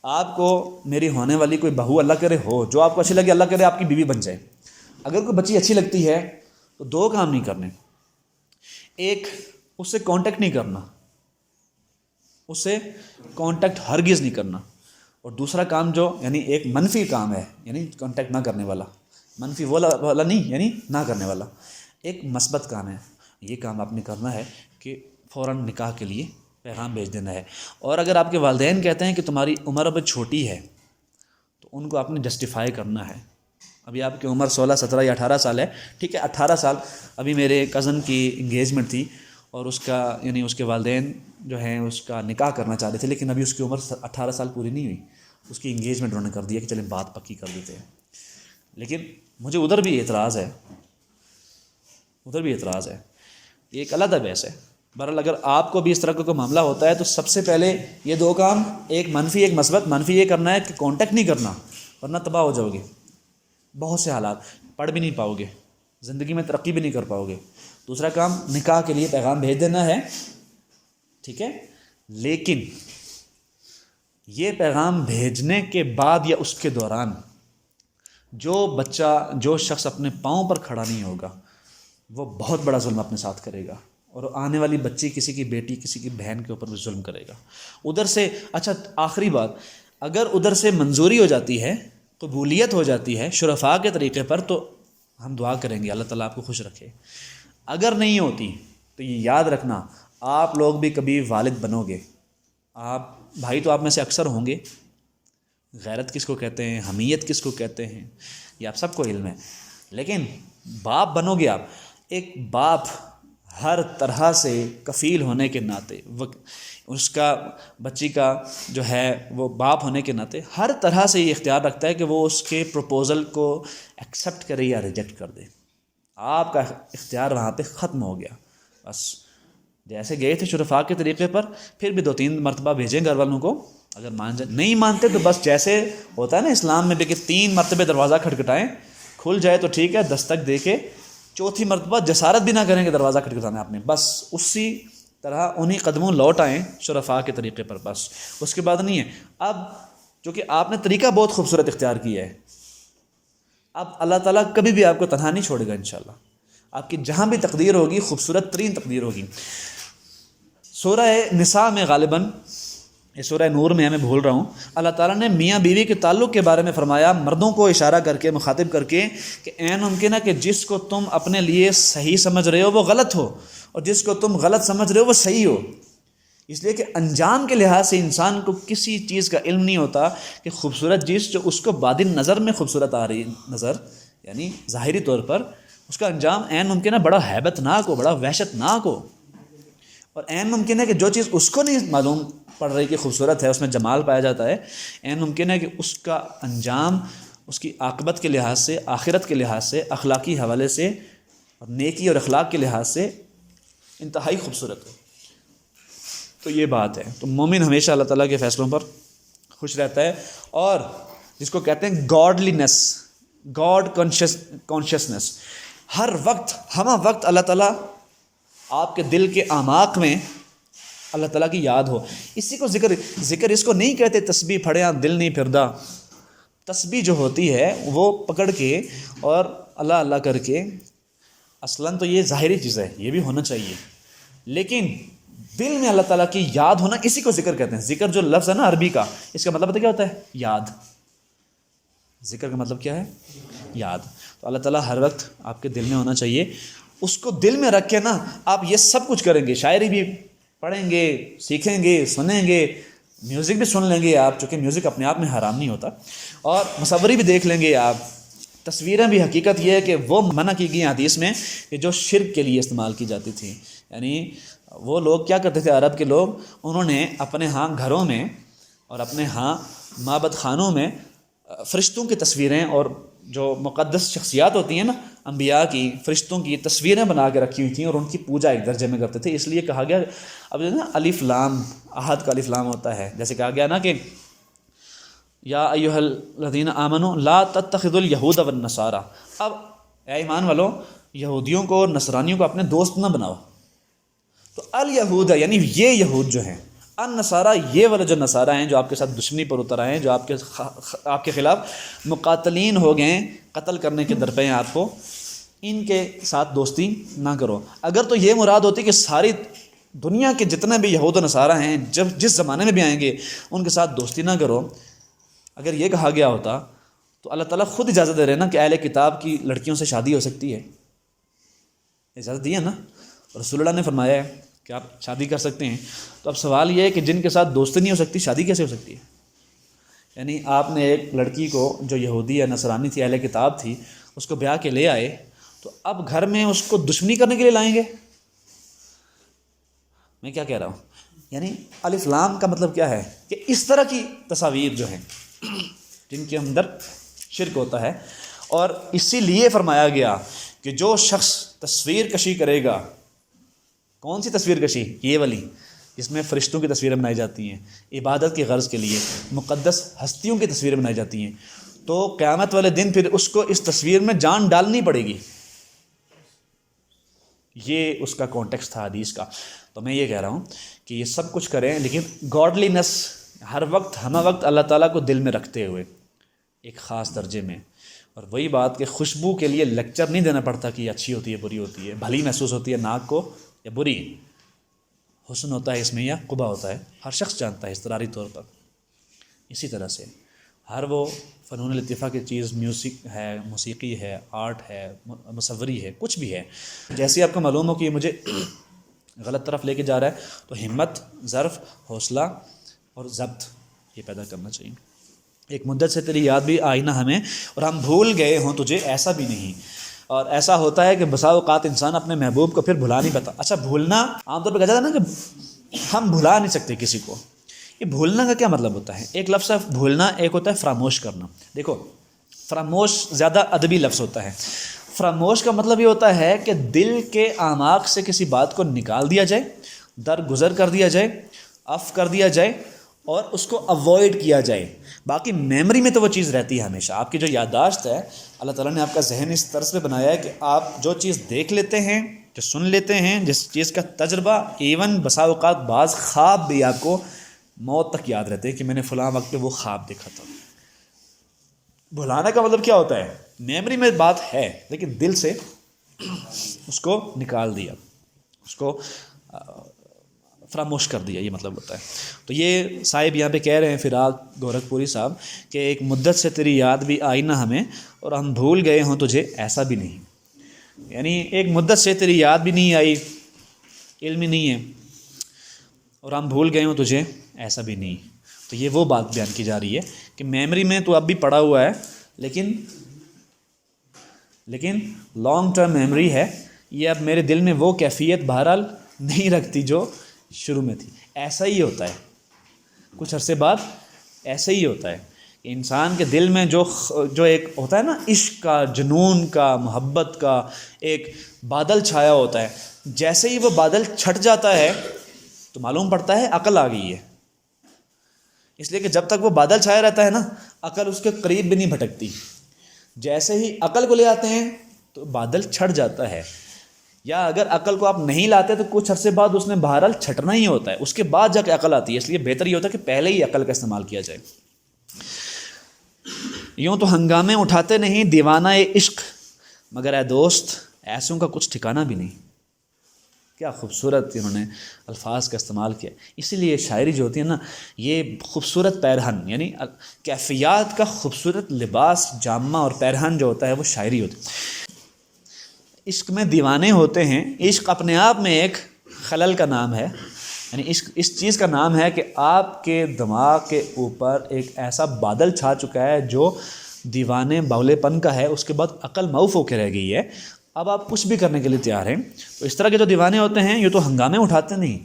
آپ کو میری ہونے والی کوئی بہو اللہ کرے ہو جو آپ کو اچھی لگے, اللہ کرے آپ کی بیوی بن جائے. اگر کوئی بچی اچھی لگتی ہے تو 2 کام نہیں کرنے. ایک, اس سے کانٹیکٹ نہیں کرنا, اس سے کانٹیکٹ ہرگز نہیں کرنا. اور دوسرا کام جو یعنی ایک منفی کام ہے, یعنی کانٹیکٹ نہ کرنے والا, منفی والا نہیں, یعنی نہ کرنے والا. ایک مثبت کام ہے, یہ کام آپ نے کرنا ہے کہ فوراً نکاح کے لیے پیغام بھیج دینا ہے. اور اگر آپ کے والدین کہتے ہیں کہ تمہاری عمر اب چھوٹی ہے تو ان کو آپ نے جسٹیفائی کرنا ہے. ابھی آپ کی عمر 16, 17 یا 18 سال ہے, ٹھیک ہے 18 سال. ابھی میرے کزن کی انگیجمنٹ تھی اور اس کا یعنی اس کے والدین جو ہیں اس کا نکاح کرنا چاہ رہے تھے, لیکن ابھی اس کی عمر 18 سال پوری نہیں ہوئی. اس کی انگیجمنٹ انہوں نے کر دیا کہ چلیں بات پکی کر دیتے ہیں. لیکن مجھے ادھر بھی اعتراض ہے, یہ ایک علیحدہ بحث ہے. بہرحال اگر آپ کو بھی اس طرح کا کوئی معاملہ ہوتا ہے تو سب سے پہلے یہ 2 کام, ایک منفی ایک مثبت. منفی یہ کرنا ہے کہ کانٹیکٹ نہیں کرنا, ورنہ تباہ ہو جاؤ گے. بہت سے حالات, پڑھ بھی نہیں پاؤ گے, زندگی میں ترقی بھی نہیں کر پاؤ گے. دوسرا کام, نکاح کے لیے پیغام بھیج دینا ہے, ٹھیک ہے. لیکن یہ پیغام بھیجنے کے بعد یا اس کے دوران جو شخص اپنے پاؤں پر کھڑا نہیں ہوگا وہ بہت بڑا ظلم اپنے ساتھ کرے گا, اور آنے والی بچی, کسی کی بیٹی, کسی کی بہن کے اوپر بھی ظلم کرے گا. ادھر سے اچھا آخری بات, اگر ادھر سے منظوری ہو جاتی ہے, قبولیت ہو جاتی ہے شرفاء کے طریقے پر, تو ہم دعا کریں گے اللہ تعالیٰ آپ کو خوش رکھے. اگر نہیں ہوتی تو یہ یاد رکھنا, آپ لوگ بھی کبھی والد بنو گے. آپ بھائی تو آپ میں سے اکثر ہوں گے, غیرت کس کو کہتے ہیں, حمیت کس کو کہتے ہیں, یہ آپ سب کو علم ہے. لیکن باپ بنو گے آپ. ایک باپ ہر طرح سے کفیل ہونے کے ناطے, اس کا بچی کا جو ہے وہ باپ ہونے کے ناطے ہر طرح سے یہ اختیار رکھتا ہے کہ وہ اس کے پروپوزل کو ایکسیپٹ کرے یا ریجیکٹ کر دے. آپ کا اختیار وہاں پہ ختم ہو گیا. بس جیسے گئے تھے شرفاء کے طریقے پر, پھر بھی 2-3 مرتبہ بھیجیں گھر والوں کو, اگر مان جائے، نہیں مانتے تو بس جیسے ہوتا ہے نا اسلام میں بھی کہ 3 مرتبہ دروازہ کھٹکھٹائیں، کھل جائے تو ٹھیک ہے، دستک دے کے 4تھی مرتبہ جسارت بھی نہ کریں کہ دروازہ کھٹکھٹانا آپ نے، بس اسی طرح انہی قدموں لوٹ آئیں شرفاء کے طریقے پر، بس اس کے بعد نہیں ہے۔ اب چونکہ آپ نے طریقہ بہت خوبصورت اختیار کیا ہے، اب اللہ تعالیٰ کبھی بھی آپ کو تنہا نہیں چھوڑے گا انشاءاللہ، آپ کی جہاں بھی تقدیر ہوگی خوبصورت ترین تقدیر ہوگی۔ سورہ نساء میں غالباً، یہ سورہ نور میں ہے، میں بھول رہا ہوں، اللہ تعالیٰ نے میاں بیوی کے تعلق کے بارے میں فرمایا، مردوں کو اشارہ کر کے، مخاطب کر کے، کہ این ممکن ہے کہ جس کو تم اپنے لیے صحیح سمجھ رہے ہو وہ غلط ہو، اور جس کو تم غلط سمجھ رہے ہو وہ صحیح ہو۔ اس لیے کہ انجام کے لحاظ سے انسان کو کسی چیز کا علم نہیں ہوتا کہ خوبصورت چیز جو اس کو باطن نظر میں خوبصورت آ رہی نظر، یعنی ظاہری طور پر، اس کا انجام عین ممکن ہے بڑا ہیبت ناک ہو، بڑا وحشت ناک ہو، اور عین ممکن ہے کہ جو چیز اس کو نہیں معلوم پڑ رہی کہ خوبصورت ہے، اس میں جمال پایا جاتا ہے، عین ممکن ہے کہ اس کا انجام اس کی عاقبت کے لحاظ سے، آخرت کے لحاظ سے، اخلاقی حوالے سے اور نیکی اور اخلاق کے لحاظ سے انتہائی خوبصورت ہو۔ تو یہ بات ہے، تو مومن ہمیشہ اللہ تعالیٰ کے فیصلوں پر خوش رہتا ہے، اور جس کو کہتے ہیں گاڈلینس، گاڈ کانشیسنس، ہر وقت ہمہ وقت اللہ تعالیٰ آپ کے دل کے اعماق میں اللہ تعالیٰ کی یاد ہو۔ اسی کو ذکر اس کو نہیں کہتے تسبیح پھڑیاں دل نہیں پھردا۔ تسبیح جو ہوتی ہے وہ پکڑ کے اور اللہ اللہ کر کے، اصلاً تو یہ ظاہری چیز ہے، یہ بھی ہونا چاہیے، لیکن دل میں اللہ تعالیٰ کی یاد ہونا، اسی کو ذکر کہتے ہیں۔ ذکر جو لفظ ہے نا عربی کا، اس کا مطلب پتہ کیا ہوتا ہے؟ یاد۔ ذکر کا مطلب کیا ہے؟ یاد۔ تو اللہ تعالیٰ ہر وقت آپ کے دل میں ہونا چاہیے، اس کو دل میں رکھ کے نا آپ یہ سب کچھ کریں گے، شاعری بھی پڑھیں گے، سیکھیں گے، سنیں گے، میوزک بھی سن لیں گے آپ، چونکہ میوزک اپنے آپ میں حرام نہیں ہوتا، اور مصوری بھی دیکھ لیں گے آپ، تصویریں بھی۔ حقیقت یہ ہے کہ وہ منع کی گئی حدیث میں کہ جو شرک کے لیے استعمال کی جاتی تھی، یعنی وہ لوگ کیا کرتے تھے، عرب کے لوگ، انہوں نے اپنے ہاں گھروں میں اور اپنے ہاں معبد خانوں میں فرشتوں کی تصویریں اور جو مقدس شخصیات ہوتی ہیں نا، انبیاء کی، فرشتوں کی تصویریں بنا کے رکھی ہوئی تھیں، اور ان کی پوجا ایک درجے میں کرتے تھے۔ اس لیے کہا گیا، اب جو ہے نا الف لام، احد کا الف لام ہوتا ہے، جیسے کہا گیا نا کہ یا ایھا الذین آمنوا لا تتخذوا الیہود والنصارى، اب اے ایمان والو، یہودیوں کو اور نصرانیوں کو اپنے دوست نہ بناؤ۔ تو الیہود ہے یعنی یہ یہود جو ہیں، النصارى یہ والے جو نصارہ ہیں جو آپ کے ساتھ دشمنی پر اتر آئے ہیں، جو آپ کے خلاف مقاتلین ہو گئے ہیں، قتل کرنے کے درپے ہیں آپ کو، ان کے ساتھ دوستی نہ کرو۔ اگر تو یہ مراد ہوتی کہ ساری دنیا کے جتنے بھی یہود و نصارہ ہیں جس زمانے میں بھی آئیں گے ان کے ساتھ دوستی نہ کرو، اگر یہ کہا گیا ہوتا تو اللہ تعالیٰ خود اجازت دے رہے نا کہ اہل کتاب کی لڑکیوں سے شادی ہو سکتی ہے، اجازت دی ہے نا، رسول اللہ نے فرمایا ہے کہ آپ شادی کر سکتے ہیں۔ تو اب سوال یہ ہے کہ جن کے ساتھ دوستی نہیں ہو سکتی، شادی کیسے ہو سکتی ہے؟ یعنی آپ نے ایک لڑکی کو جو یہودی یا نصرانی تھی، اہل کتاب تھی، اس کو بیاہ کے لے آئے، تو اب گھر میں اس کو دشمنی کرنے کے لیے لائیں گے؟ میں کیا کہہ رہا ہوں؟ یعنی الف لام کا مطلب کیا ہے کہ اس طرح کی تصاویر جو ہیں جن کے اندر شرک ہوتا ہے، اور اسی لیے فرمایا گیا کہ جو شخص تصویر کشی کرے گا، کون سی تصویر کشی؟ یہ والی جس میں فرشتوں کی تصویریں بنائی جاتی ہیں عبادت کی غرض کے لیے، مقدس ہستیوں کی تصویریں بنائی جاتی ہیں، تو قیامت والے دن پھر اس کو اس تصویر میں جان ڈالنی پڑے گی۔ یہ اس کا کانٹیکسٹ تھا حدیث کا۔ تو میں یہ کہہ رہا ہوں کہ یہ سب کچھ کریں، لیکن گاڈلینس ہر وقت ہمہ وقت اللہ تعالیٰ کو دل میں رکھتے ہوئے ایک خاص درجے میں۔ اور وہی بات کہ خوشبو کے لیے لیکچر نہیں دینا پڑتا کہ یہ اچھی ہوتی ہے بری ہوتی ہے، بھلی محسوس ہوتی ہے ناک کو یا بری، حسن ہوتا ہے اس میں یا قبح ہوتا ہے، ہر شخص جانتا ہے اضطراری طور پر۔ اسی طرح سے ہر وہ فنون لطیفہ کی چیز، میوزک ہے، موسیقی ہے، آرٹ ہے، مصوری ہے، کچھ بھی ہے، جیسے آپ کو معلوم ہو کہ یہ مجھے غلط طرف لے کے جا رہا ہے، تو ہمت، ظرف، حوصلہ اور ضبط یہ پیدا کرنا چاہیے۔ ایک مدت سے تیری یاد بھی آئی نہ ہمیں، اور ہم بھول گئے ہوں تجھے، ایسا بھی نہیں۔ اور ایسا ہوتا ہے کہ بسا اوقات انسان اپنے محبوب کو پھر بھلا نہیں پاتا۔ اچھا، بھولنا عام طور پہ کہا جاتا ہے نا کہ ہم بھلا نہیں سکتے کسی کو۔ یہ بھولنا کا کیا مطلب ہوتا ہے؟ ایک لفظ ہے بھولنا، ایک ہوتا ہے فراموش کرنا۔ دیکھو، فراموش زیادہ ادبی لفظ ہوتا ہے۔ فراموش کا مطلب یہ ہوتا ہے کہ دل کے اعماق سے کسی بات کو نکال دیا جائے، درگزر کر دیا جائے، عفو کر دیا جائے، اور اس کو اوائڈ کیا جائے. باقی میموری میں تو وہ چیز رہتی ہے ہمیشہ. آپ کی جو یادداشت ہے اللہ تعالیٰ نے آپ کا ذہن اس طرز پہ بنایا ہے کہ آپ جو چیز دیکھ لیتے ہیں، جو سن لیتے ہیں، جس چیز کا تجربہ، ایون بسا اوقات بعض خواب بھی آپ کو موت تک یاد رہتے ہیں کہ میں نے فلاں وقت پہ وہ خواب دیکھا تھا. بھلانے کا مطلب کیا ہوتا ہے؟ میموری میں بات ہے لیکن دل سے اس کو نکال دیا، اس کو فراموش کر دیا، یہ مطلب ہوتا ہے. تو یہ صاحب یہاں پہ کہہ رہے ہیں فراق گورکھپوری صاحب کہ ایک مدت سے تیری یاد بھی آئی نہ ہمیں اور ہم بھول گئے ہوں تجھے ایسا بھی نہیں. یعنی ایک مدت سے تیری یاد بھی نہیں آئی، علم ہی نہیں ہے، اور ہم بھول گئے ہوں تجھے ایسا بھی نہیں. تو یہ وہ بات بیان کی جا رہی ہے کہ میموری میں تو اب بھی پڑا ہوا ہے لیکن لانگ ٹرم میموری ہے یہ اب میرے دل میں وہ کیفیت بہرحال نہیں رکھتی جو شروع میں تھی. ایسا ہی ہوتا ہے کچھ عرصے بعد، ایسا ہی ہوتا ہے کہ انسان کے دل میں جو ایک ہوتا ہے نا عشق کا، جنون کا، محبت کا ایک بادل چھایا ہوتا ہے، جیسے ہی وہ بادل چھٹ جاتا ہے تو معلوم پڑتا ہے عقل آ گئی ہے. اس لیے کہ جب تک وہ بادل چھایا رہتا ہے نا عقل اس کے قریب بھی نہیں بھٹکتی. جیسے ہی عقل کو لے آتے ہیں تو بادل چھٹ جاتا ہے، یا اگر عقل کو آپ نہیں لاتے تو کچھ عرصے بعد اس نے بہرحال چھٹنا ہی ہوتا ہے، اس کے بعد جا کے عقل آتی ہے. اس لیے بہتر یہ ہوتا ہے کہ پہلے ہی عقل کا استعمال کیا جائے. یوں تو ہنگامے اٹھاتے نہیں دیوانہ عشق، مگر اے دوست ایسوں کا کچھ ٹھکانہ بھی نہیں. کیا خوبصورت انہوں نے الفاظ کا استعمال کیا. اسی لیے شاعری جو ہوتی ہے نا یہ خوبصورت پیرہن، یعنی کیفیات کا خوبصورت لباس، جامہ اور پیرہن جو ہوتا ہے وہ شاعری ہوتی ہے. عشق میں دیوانے ہوتے ہیں. عشق اپنے آپ میں ایک خلل کا نام ہے، یعنی عشق اس چیز کا نام ہے کہ آپ کے دماغ کے اوپر ایک ایسا بادل چھا چکا ہے جو دیوانے باولے پن کا ہے. اس کے بعد عقل معوف ہو کے رہ گئی ہے، اب آپ کچھ بھی کرنے کے لیے تیار ہیں. تو اس طرح کے جو دیوانے ہوتے ہیں یہ تو ہنگامے اٹھاتے نہیں،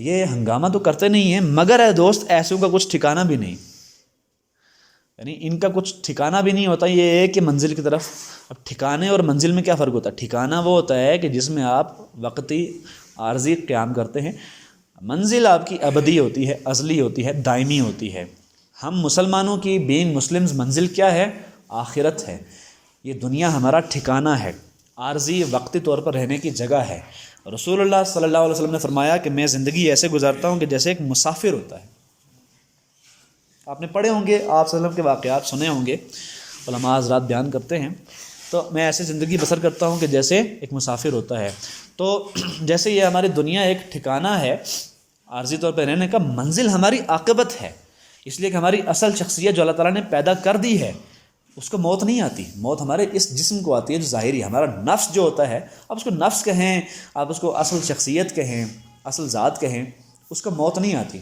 یہ ہنگامہ تو کرتے نہیں ہیں، مگر اے دوست ایسوں کا کچھ ٹھکانہ بھی نہیں. یعنی ان کا کچھ ٹھکانہ بھی نہیں ہوتا. یہ ایک کہ منزل کی طرف. اب ٹھکانے اور منزل میں کیا فرق ہوتا ہے؟ ٹھکانہ وہ ہوتا ہے کہ جس میں آپ وقتی عارضی قیام کرتے ہیں، منزل آپ کی ابدی ہوتی ہے، ازلی ہوتی ہے، دائمی ہوتی ہے. ہم مسلمانوں کی بینگ مسلمز منزل کیا ہے؟ آخرت ہے. یہ دنیا ہمارا ٹھکانہ ہے، عارضی وقتی طور پر رہنے کی جگہ ہے. رسول اللہ صلی اللہ علیہ وسلم نے فرمایا کہ میں زندگی ایسے گزارتا ہوں کہ جیسے ایک مسافر ہوتا ہے. آپ نے پڑھے ہوں گے، آپ صلی اللہ علیہ وسلم کے واقعات سنے ہوں گے، علماء حضرات بیان کرتے ہیں. تو میں ایسے زندگی بسر کرتا ہوں کہ جیسے ایک مسافر ہوتا ہے. تو جیسے یہ ہماری دنیا ایک ٹھکانہ ہے عارضی طور پہ رہنے کا، منزل ہماری عاقبت ہے. اس لیے کہ ہماری اصل شخصیت جو اللہ تعالیٰ نے پیدا کر دی ہے اس کو موت نہیں آتی. موت ہمارے اس جسم کو آتی ہے جو ظاہری ہے. ہمارا نفس جو ہوتا ہے، آپ اس کو نفس کہیں، آپ اس کو اصل شخصیت کہیں، اصل ذات کہیں، اس کو موت نہیں آتی.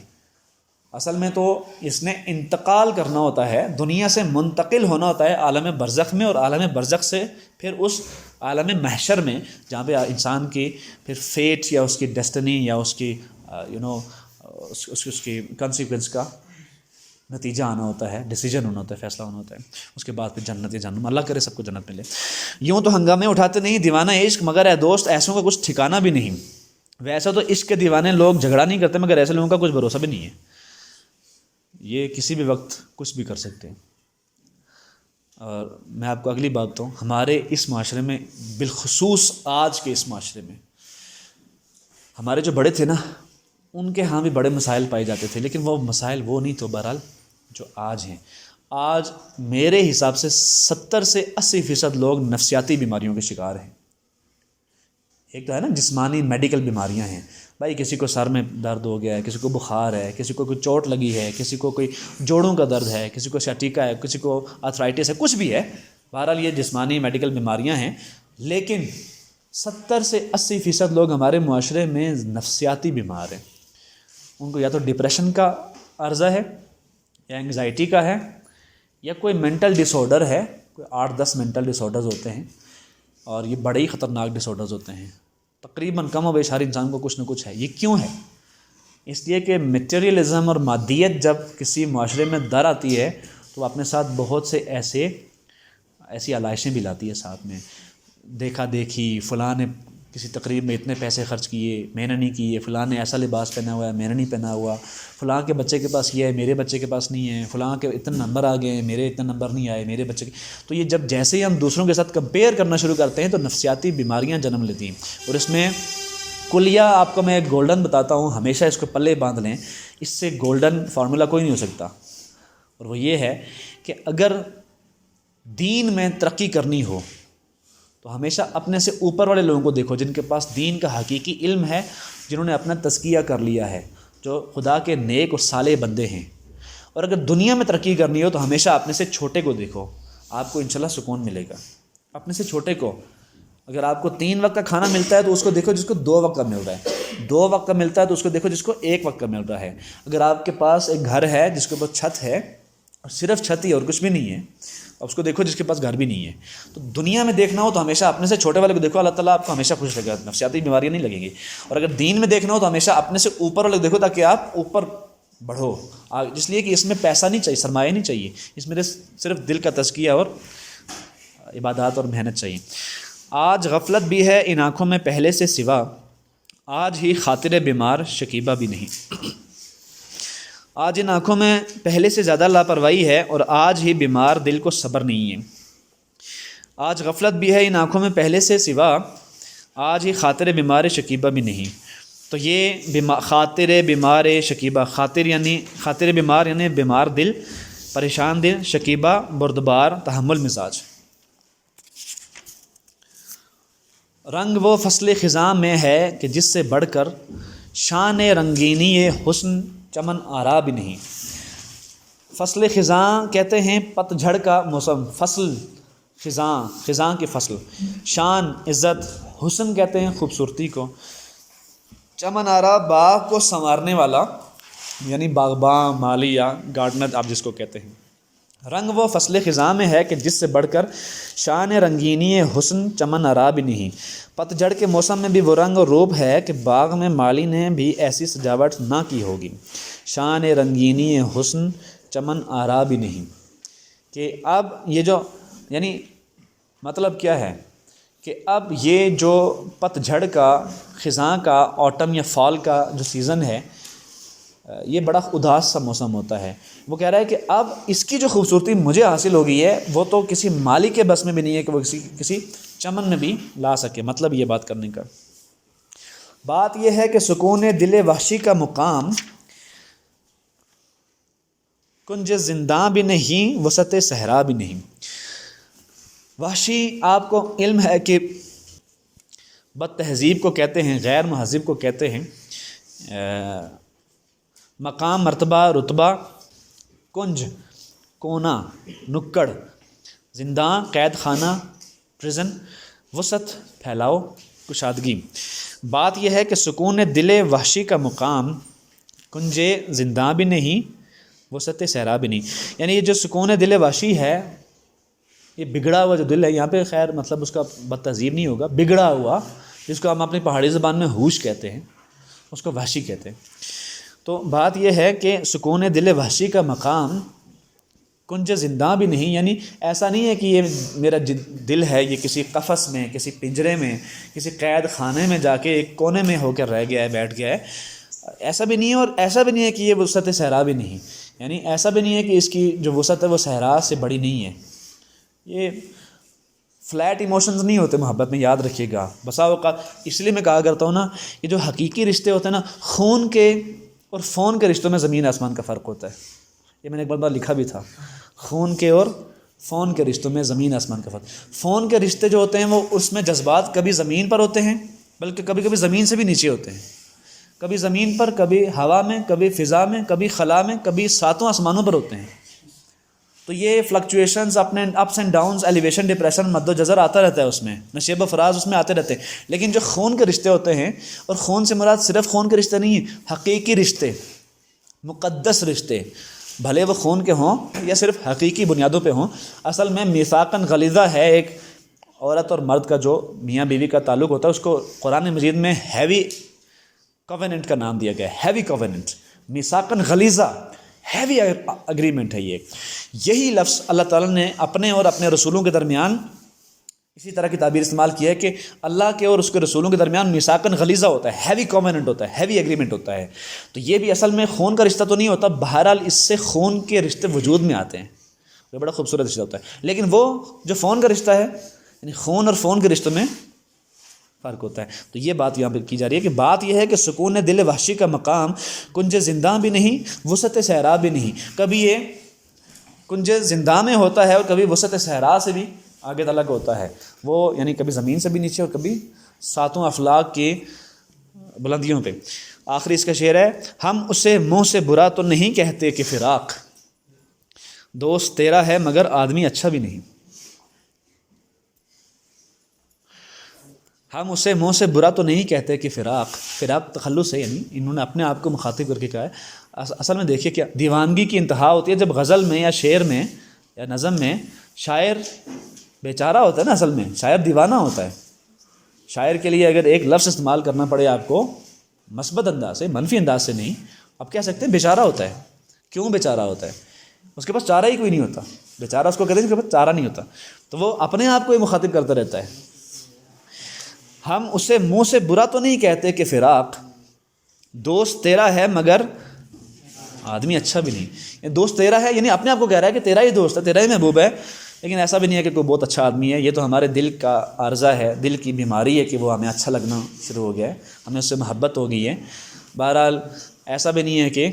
اصل میں تو اس نے انتقال کرنا ہوتا ہے، دنیا سے منتقل ہونا ہوتا ہے عالم برزخ میں، اور عالم برزخ سے پھر اس عالم محشر میں جہاں پہ انسان کی پھر فیٹ یا اس کی ڈیسٹنی یا اس کی اس کی کانسیکوینس کا نتیجہ آنا ہوتا ہے، ڈیسیجن ہونا ہوتا ہے، فیصلہ ہونا ہوتا ہے. اس کے بعد پھر جنت یا جہنم، اللہ کرے سب کو جنت ملے. یوں تو ہنگامے اٹھاتے نہیں دیوانہ عشق، مگر اے دوست ایسوں کا کچھ ٹھکانہ بھی نہیں. ویسا تو عشق کے دیوانے لوگ جھگڑا نہیں کرتے، مگر ایسے لوگوں کا کچھ بھروسہ بھی نہیں ہے. یہ کسی بھی وقت کچھ بھی کر سکتے ہیں. اور میں آپ کو اگلی بات بتاؤں، ہمارے اس معاشرے میں، بالخصوص آج کے اس معاشرے میں، ہمارے جو بڑے تھے نا ان کے ہاں بھی بڑے مسائل پائے جاتے تھے، لیکن وہ مسائل وہ نہیں تو بہرحال جو آج ہیں. آج میرے حساب سے 70 سے 80% لوگ نفسیاتی بیماریوں کے شکار ہیں. ایک تو ہے نا جسمانی میڈیکل بیماریاں ہیں، بھائی کسی کو سر میں درد ہو گیا ہے، کسی کو بخار ہے، کسی کو کوئی چوٹ لگی ہے، کسی کو کوئی جوڑوں کا درد ہے، کسی کو سیاٹیکا ہے، کسی کو آرتھرائٹس ہے، کچھ بھی ہے. بہرحال یہ جسمانی میڈیکل بیماریاں ہیں. لیکن 70 سے 80% لوگ ہمارے معاشرے میں نفسیاتی بیمار ہیں. ان کو یا تو ڈپریشن کا عرضہ ہے، یا انگزائٹی کا ہے، یا کوئی مینٹل ڈس آرڈر ہے. کوئی 8-10 مینٹل ڈس آرڈرز ہوتے ہیں، اور یہ بڑے ہی خطرناک ڈس آرڈرز ہوتے ہیں. تقریباً کم و بیش ہر انسان کو کچھ نہ کچھ ہے. یہ کیوں ہے؟ اس لیے کہ میٹیریلزم اور مادیت جب کسی معاشرے میں در آتی ہے تو اپنے ساتھ بہت سے ایسی علائشیں بھی لاتی ہے ساتھ میں. دیکھا دیکھی، فلاں نے کسی تقریب میں اتنے پیسے خرچ کیے میں نے نہیں کیے، فلاں نے ایسا لباس پہنا ہوا ہے میں نے نہیں پہنا ہوا، فلاں کے بچے کے پاس یہ ہے میرے بچے کے پاس نہیں ہے، فلاں کے اتنے نمبر آ گئے ہیں میرے اتنے نمبر نہیں آئے میرے بچے کے. تو یہ جب جیسے ہی ہم دوسروں کے ساتھ کمپیئر کرنا شروع کرتے ہیں تو نفسیاتی بیماریاں جنم لیتی ہیں. اور اس میں کلیہ آپ کو میں ایک گولڈن بتاتا ہوں، ہمیشہ اس کو پلے باندھ لیں، اس سے گولڈن فارمولا کوئی نہیں ہو سکتا. اور وہ یہ ہے کہ اگر دین میں ترقی کرنی ہو تو ہمیشہ اپنے سے اوپر والے لوگوں کو دیکھو جن کے پاس دین کا حقیقی علم ہے، جنہوں نے اپنا تزکیہ کر لیا ہے، جو خدا کے نیک اور صالح بندے ہیں. اور اگر دنیا میں ترقی کرنی ہو تو ہمیشہ اپنے سے چھوٹے کو دیکھو، آپ کو انشاءاللہ سکون ملے گا. اپنے سے چھوٹے کو، اگر آپ کو 3 وقت کا کھانا ملتا ہے تو اس کو دیکھو جس کو 2 وقت کا مل رہا ہے، 2 وقت کا ملتا ہے تو اس کو دیکھو جس کو 1 وقت کا مل رہا ہے. اگر آپ کے پاس ایک گھر ہے جس کے اوپر چھت ہے اور صرف چھت ہی اور کچھ بھی نہیں ہے، اب اس کو دیکھو جس کے پاس گھر بھی نہیں ہے. تو دنیا میں دیکھنا ہو تو ہمیشہ اپنے سے چھوٹے والے کو دیکھو، اللہ تعالیٰ آپ کو ہمیشہ خوش رکھے گا، نفسیاتی بیماریاں نہیں لگیں گی. اور اگر دین میں دیکھنا ہو تو ہمیشہ اپنے سے اوپر والے کو دیکھو تاکہ آپ اوپر بڑھو، اس لیے کہ اس میں پیسہ نہیں چاہیے، سرمایہ نہیں چاہیے، اس میں صرف دل کا تزکیہ اور عبادات اور محنت چاہیے. آج غفلت بھی ہے ان آنکھوں میں پہلے سے سوا، آج ہی خاطر بیمار شکیبہ بھی نہیں. آج ان آنکھوں میں پہلے سے زیادہ لاپرواہی ہے اور آج ہی بیمار دل کو صبر نہیں ہے. آج غفلت بھی ہے ان آنکھوں میں پہلے سے سوا، آج ہی خاطر بیمار شکیبہ بھی نہیں. تو یہ خاطر بیمار شکیبہ، خاطر بیمار یعنی بیمار دل، پریشان دل، شکیبہ بردبار تحمل مزاج. رنگ وہ فصل خزاں میں ہے کہ جس سے بڑھ کر شان رنگینی حسن چمن آرا بھی نہیں. فصل خزاں کہتے ہیں پت جھڑ کا موسم، فصل خزاں کی فصل، شان عزت، حسن کہتے ہیں خوبصورتی کو، چمن آرا باغ کو سنوارنے والا یعنی باغباں مالی یا گارڈنر آپ جس کو کہتے ہیں. رنگ وہ فصل خزاں میں ہے کہ جس سے بڑھ کر شان رنگینی حسن چمن آرا بھی نہیں. پت جھڑ کے موسم میں بھی وہ رنگ اور روپ ہے کہ باغ میں مالی نے بھی ایسی سجاوٹ نہ کی ہوگی. شان رنگینی حسن چمن آرا بھی نہیں. کہ اب یہ جو یعنی مطلب کیا ہے کہ اب یہ جو پت جھڑ کا، خزاں کا، آٹم یا فال کا جو سیزن ہے، یہ بڑا اداس سا موسم ہوتا ہے. وہ کہہ رہا ہے کہ اب اس کی جو خوبصورتی مجھے حاصل ہو گئی ہے وہ تو کسی مالی کے بس میں بھی نہیں ہے کہ وہ کسی چمن میں بھی لا سکے. مطلب یہ بات کرنے کا بات یہ ہے کہ سکون دل وحشی کا مقام کنج زنداں بھی نہیں وسط صحرا بھی نہیں. وحشی آپ کو علم ہے کہ بد تہذیب کو کہتے ہیں، غیر مہذب کو کہتے ہیں. مقام مرتبہ رتبہ، کنج کونا نکڑ، زنداں قید خانہ پرزن، وسط پھیلاؤ کشادگی. بات یہ ہے کہ سکون دل وحشی کا مقام کنج زنداں بھی نہیں وسط صحرا بھی نہیں. یعنی یہ جو سکون دل وحشی ہے، یہ بگڑا ہوا جو دل ہے، یہاں پہ خیر مطلب اس کا بد تہذیب نہیں ہوگا، بگڑا ہوا، جس کو ہم اپنی پہاڑی زبان میں ہوش کہتے ہیں، اس کو وحشی کہتے ہیں. تو بات یہ ہے کہ سکون دل وحشی کا مقام کنج زنداں بھی نہیں، یعنی ایسا نہیں ہے کہ یہ میرا دل ہے یہ کسی قفس میں، کسی پنجرے میں، کسی قید خانے میں جا کے ایک کونے میں ہو کر رہ گیا ہے، بیٹھ گیا ہے، ایسا بھی نہیں ہے. اور ایسا بھی نہیں ہے کہ یہ وسعت صحرا بھی نہیں، یعنی ایسا بھی نہیں ہے کہ اس کی جو وسعت ہے وہ صحرا سے بڑی نہیں ہے. یہ فلیٹ ایموشنز نہیں ہوتے محبت میں، یاد رکھیے گا. بسا اوقات اس لیے میں کہا کرتا ہوں نا، یہ جو حقیقی رشتے ہوتے ہیں نا، خون کے اور فون کے رشتوں میں زمین آسمان کا فرق ہوتا ہے. یہ میں نے ایک بار لکھا بھی تھا، خون کے اور فون کے رشتوں میں زمین آسمان کا فرق. فون کے رشتے جو ہوتے ہیں وہ اس میں جذبات کبھی زمین پر ہوتے ہیں، بلکہ کبھی کبھی زمین سے بھی نیچے ہوتے ہیں، کبھی زمین پر، کبھی ہوا میں، کبھی فضا میں، کبھی خلا میں، کبھی ساتوں آسمانوں پر ہوتے ہیں. تو یہ فلکچویشنز اپنے ups and downs, elevation, depression, مد و جزر آتا رہتا ہے، اس میں نشیب و فراز اس میں آتے رہتے ہیں. لیکن جو خون کے رشتے ہوتے ہیں، اور خون سے مراد صرف خون کے رشتے نہیں ہیں، حقیقی رشتے، مقدس رشتے، بھلے وہ خون کے ہوں یا صرف حقیقی بنیادوں پہ ہوں. اصل میں میثاقاً غلیظہ ہے ایک عورت اور مرد کا جو میاں بیوی کا تعلق ہوتا ہے، اس کو قرآن مجید میں ہیوی کووننٹ کا نام دیا گیا ہے. ہیوی کووننٹ، میثاقاً غلیظہ، ہیوی اگریمنٹ ہے یہ. یہی لفظ اللہ تعالیٰ نے اپنے اور اپنے رسولوں کے درمیان اسی طرح کی تعبیر استعمال کی ہے کہ اللہ کے اور اس کے رسولوں کے درمیان میثاقاً غلیظہ ہوتا ہے، ہیوی کووننٹ ہوتا ہے، ہیوی ایگریمنٹ ہوتا ہے. تو یہ بھی اصل میں خون کا رشتہ تو نہیں ہوتا، بہرحال اس سے خون کے رشتے وجود میں آتے ہیں، یہ بڑا خوبصورت رشتہ ہوتا ہے. لیکن وہ جو فون کا رشتہ ہے، یعنی خون اور فون کے رشتوں میں فرق ہوتا ہے. تو یہ بات یہاں پہ کی جا رہی ہے کہ بات یہ ہے کہ سکون دل وحشی کا مقام کنج زنداں بھی نہیں، وسعت صحرا بھی نہیں. کبھی یہ کنج زنداں میں ہوتا ہے اور کبھی وسعت صحرا سے بھی آگے تلک ہوتا ہے. وہ یعنی کبھی زمین سے بھی نیچے اور کبھی ساتوں افلاک کی بلندیوں پہ. آخری اس کا شعر ہے، ہم اسے منہ سے برا تو نہیں کہتے کہ فراق، دوست تیرا ہے مگر آدمی اچھا بھی نہیں. ہم اسے منہ سے برا تو نہیں کہتے کہ فراق تخلص ہے، یعنی انہوں نے اپنے آپ کو مخاطب کر کے کہا ہے. اصل میں دیکھیے کیا دیوانگی کی انتہا ہوتی ہے جب غزل میں یا شعر میں یا نظم میں شاعر بیچارہ ہوتا ہے نا، اصل میں شاعر دیوانہ ہوتا ہے. شاعر کے لیے اگر ایک لفظ استعمال کرنا پڑے آپ کو مثبت انداز سے، منفی انداز سے نہیں، آپ کہہ سکتے ہیں بیچارہ ہوتا ہے. کیوں بیچارہ ہوتا ہے؟ اس کے پاس چارہ ہی کوئی نہیں ہوتا. بیچارہ اس کو کہتے ہیں اس کے پاس چارہ نہیں ہوتا، تو وہ اپنے آپ کو ہی مخاطب کرتا رہتا ہے. ہم اسے منہ سے برا تو نہیں کہتے کہ فراق، دوست تیرا ہے مگر آدمی اچھا بھی نہیں. یہ دوست تیرا ہے یعنی اپنے آپ کو کہہ رہا ہے کہ تیرا ہی دوست ہے، تیرا ہی محبوب ہے، لیکن ایسا بھی نہیں ہے کہ کوئی بہت اچھا آدمی ہے. یہ تو ہمارے دل کا عارضہ ہے، دل کی بیماری ہے کہ وہ ہمیں اچھا لگنا شروع ہو گیا ہے، ہمیں اس سے محبت ہو گئی ہے. بہرحال ایسا بھی نہیں ہے کہ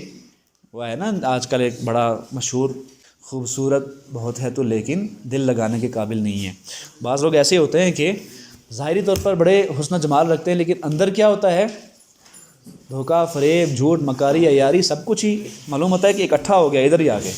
وہ ہے نا آج کل ایک بڑا مشہور، خوبصورت بہت ہے تو لیکن دل لگانے کے قابل نہیں ہے. بعض لوگ ایسے ہوتے ہیں کہ ظاہری طور پر بڑے حسن جمال رکھتے ہیں، لیکن اندر کیا ہوتا ہے؟ دھوکہ، فریب، جھوٹ، مکاری، عیاری، سب کچھ ہی معلوم ہوتا ہے کہ اکٹھا ہو گیا ادھر ہی آ کے.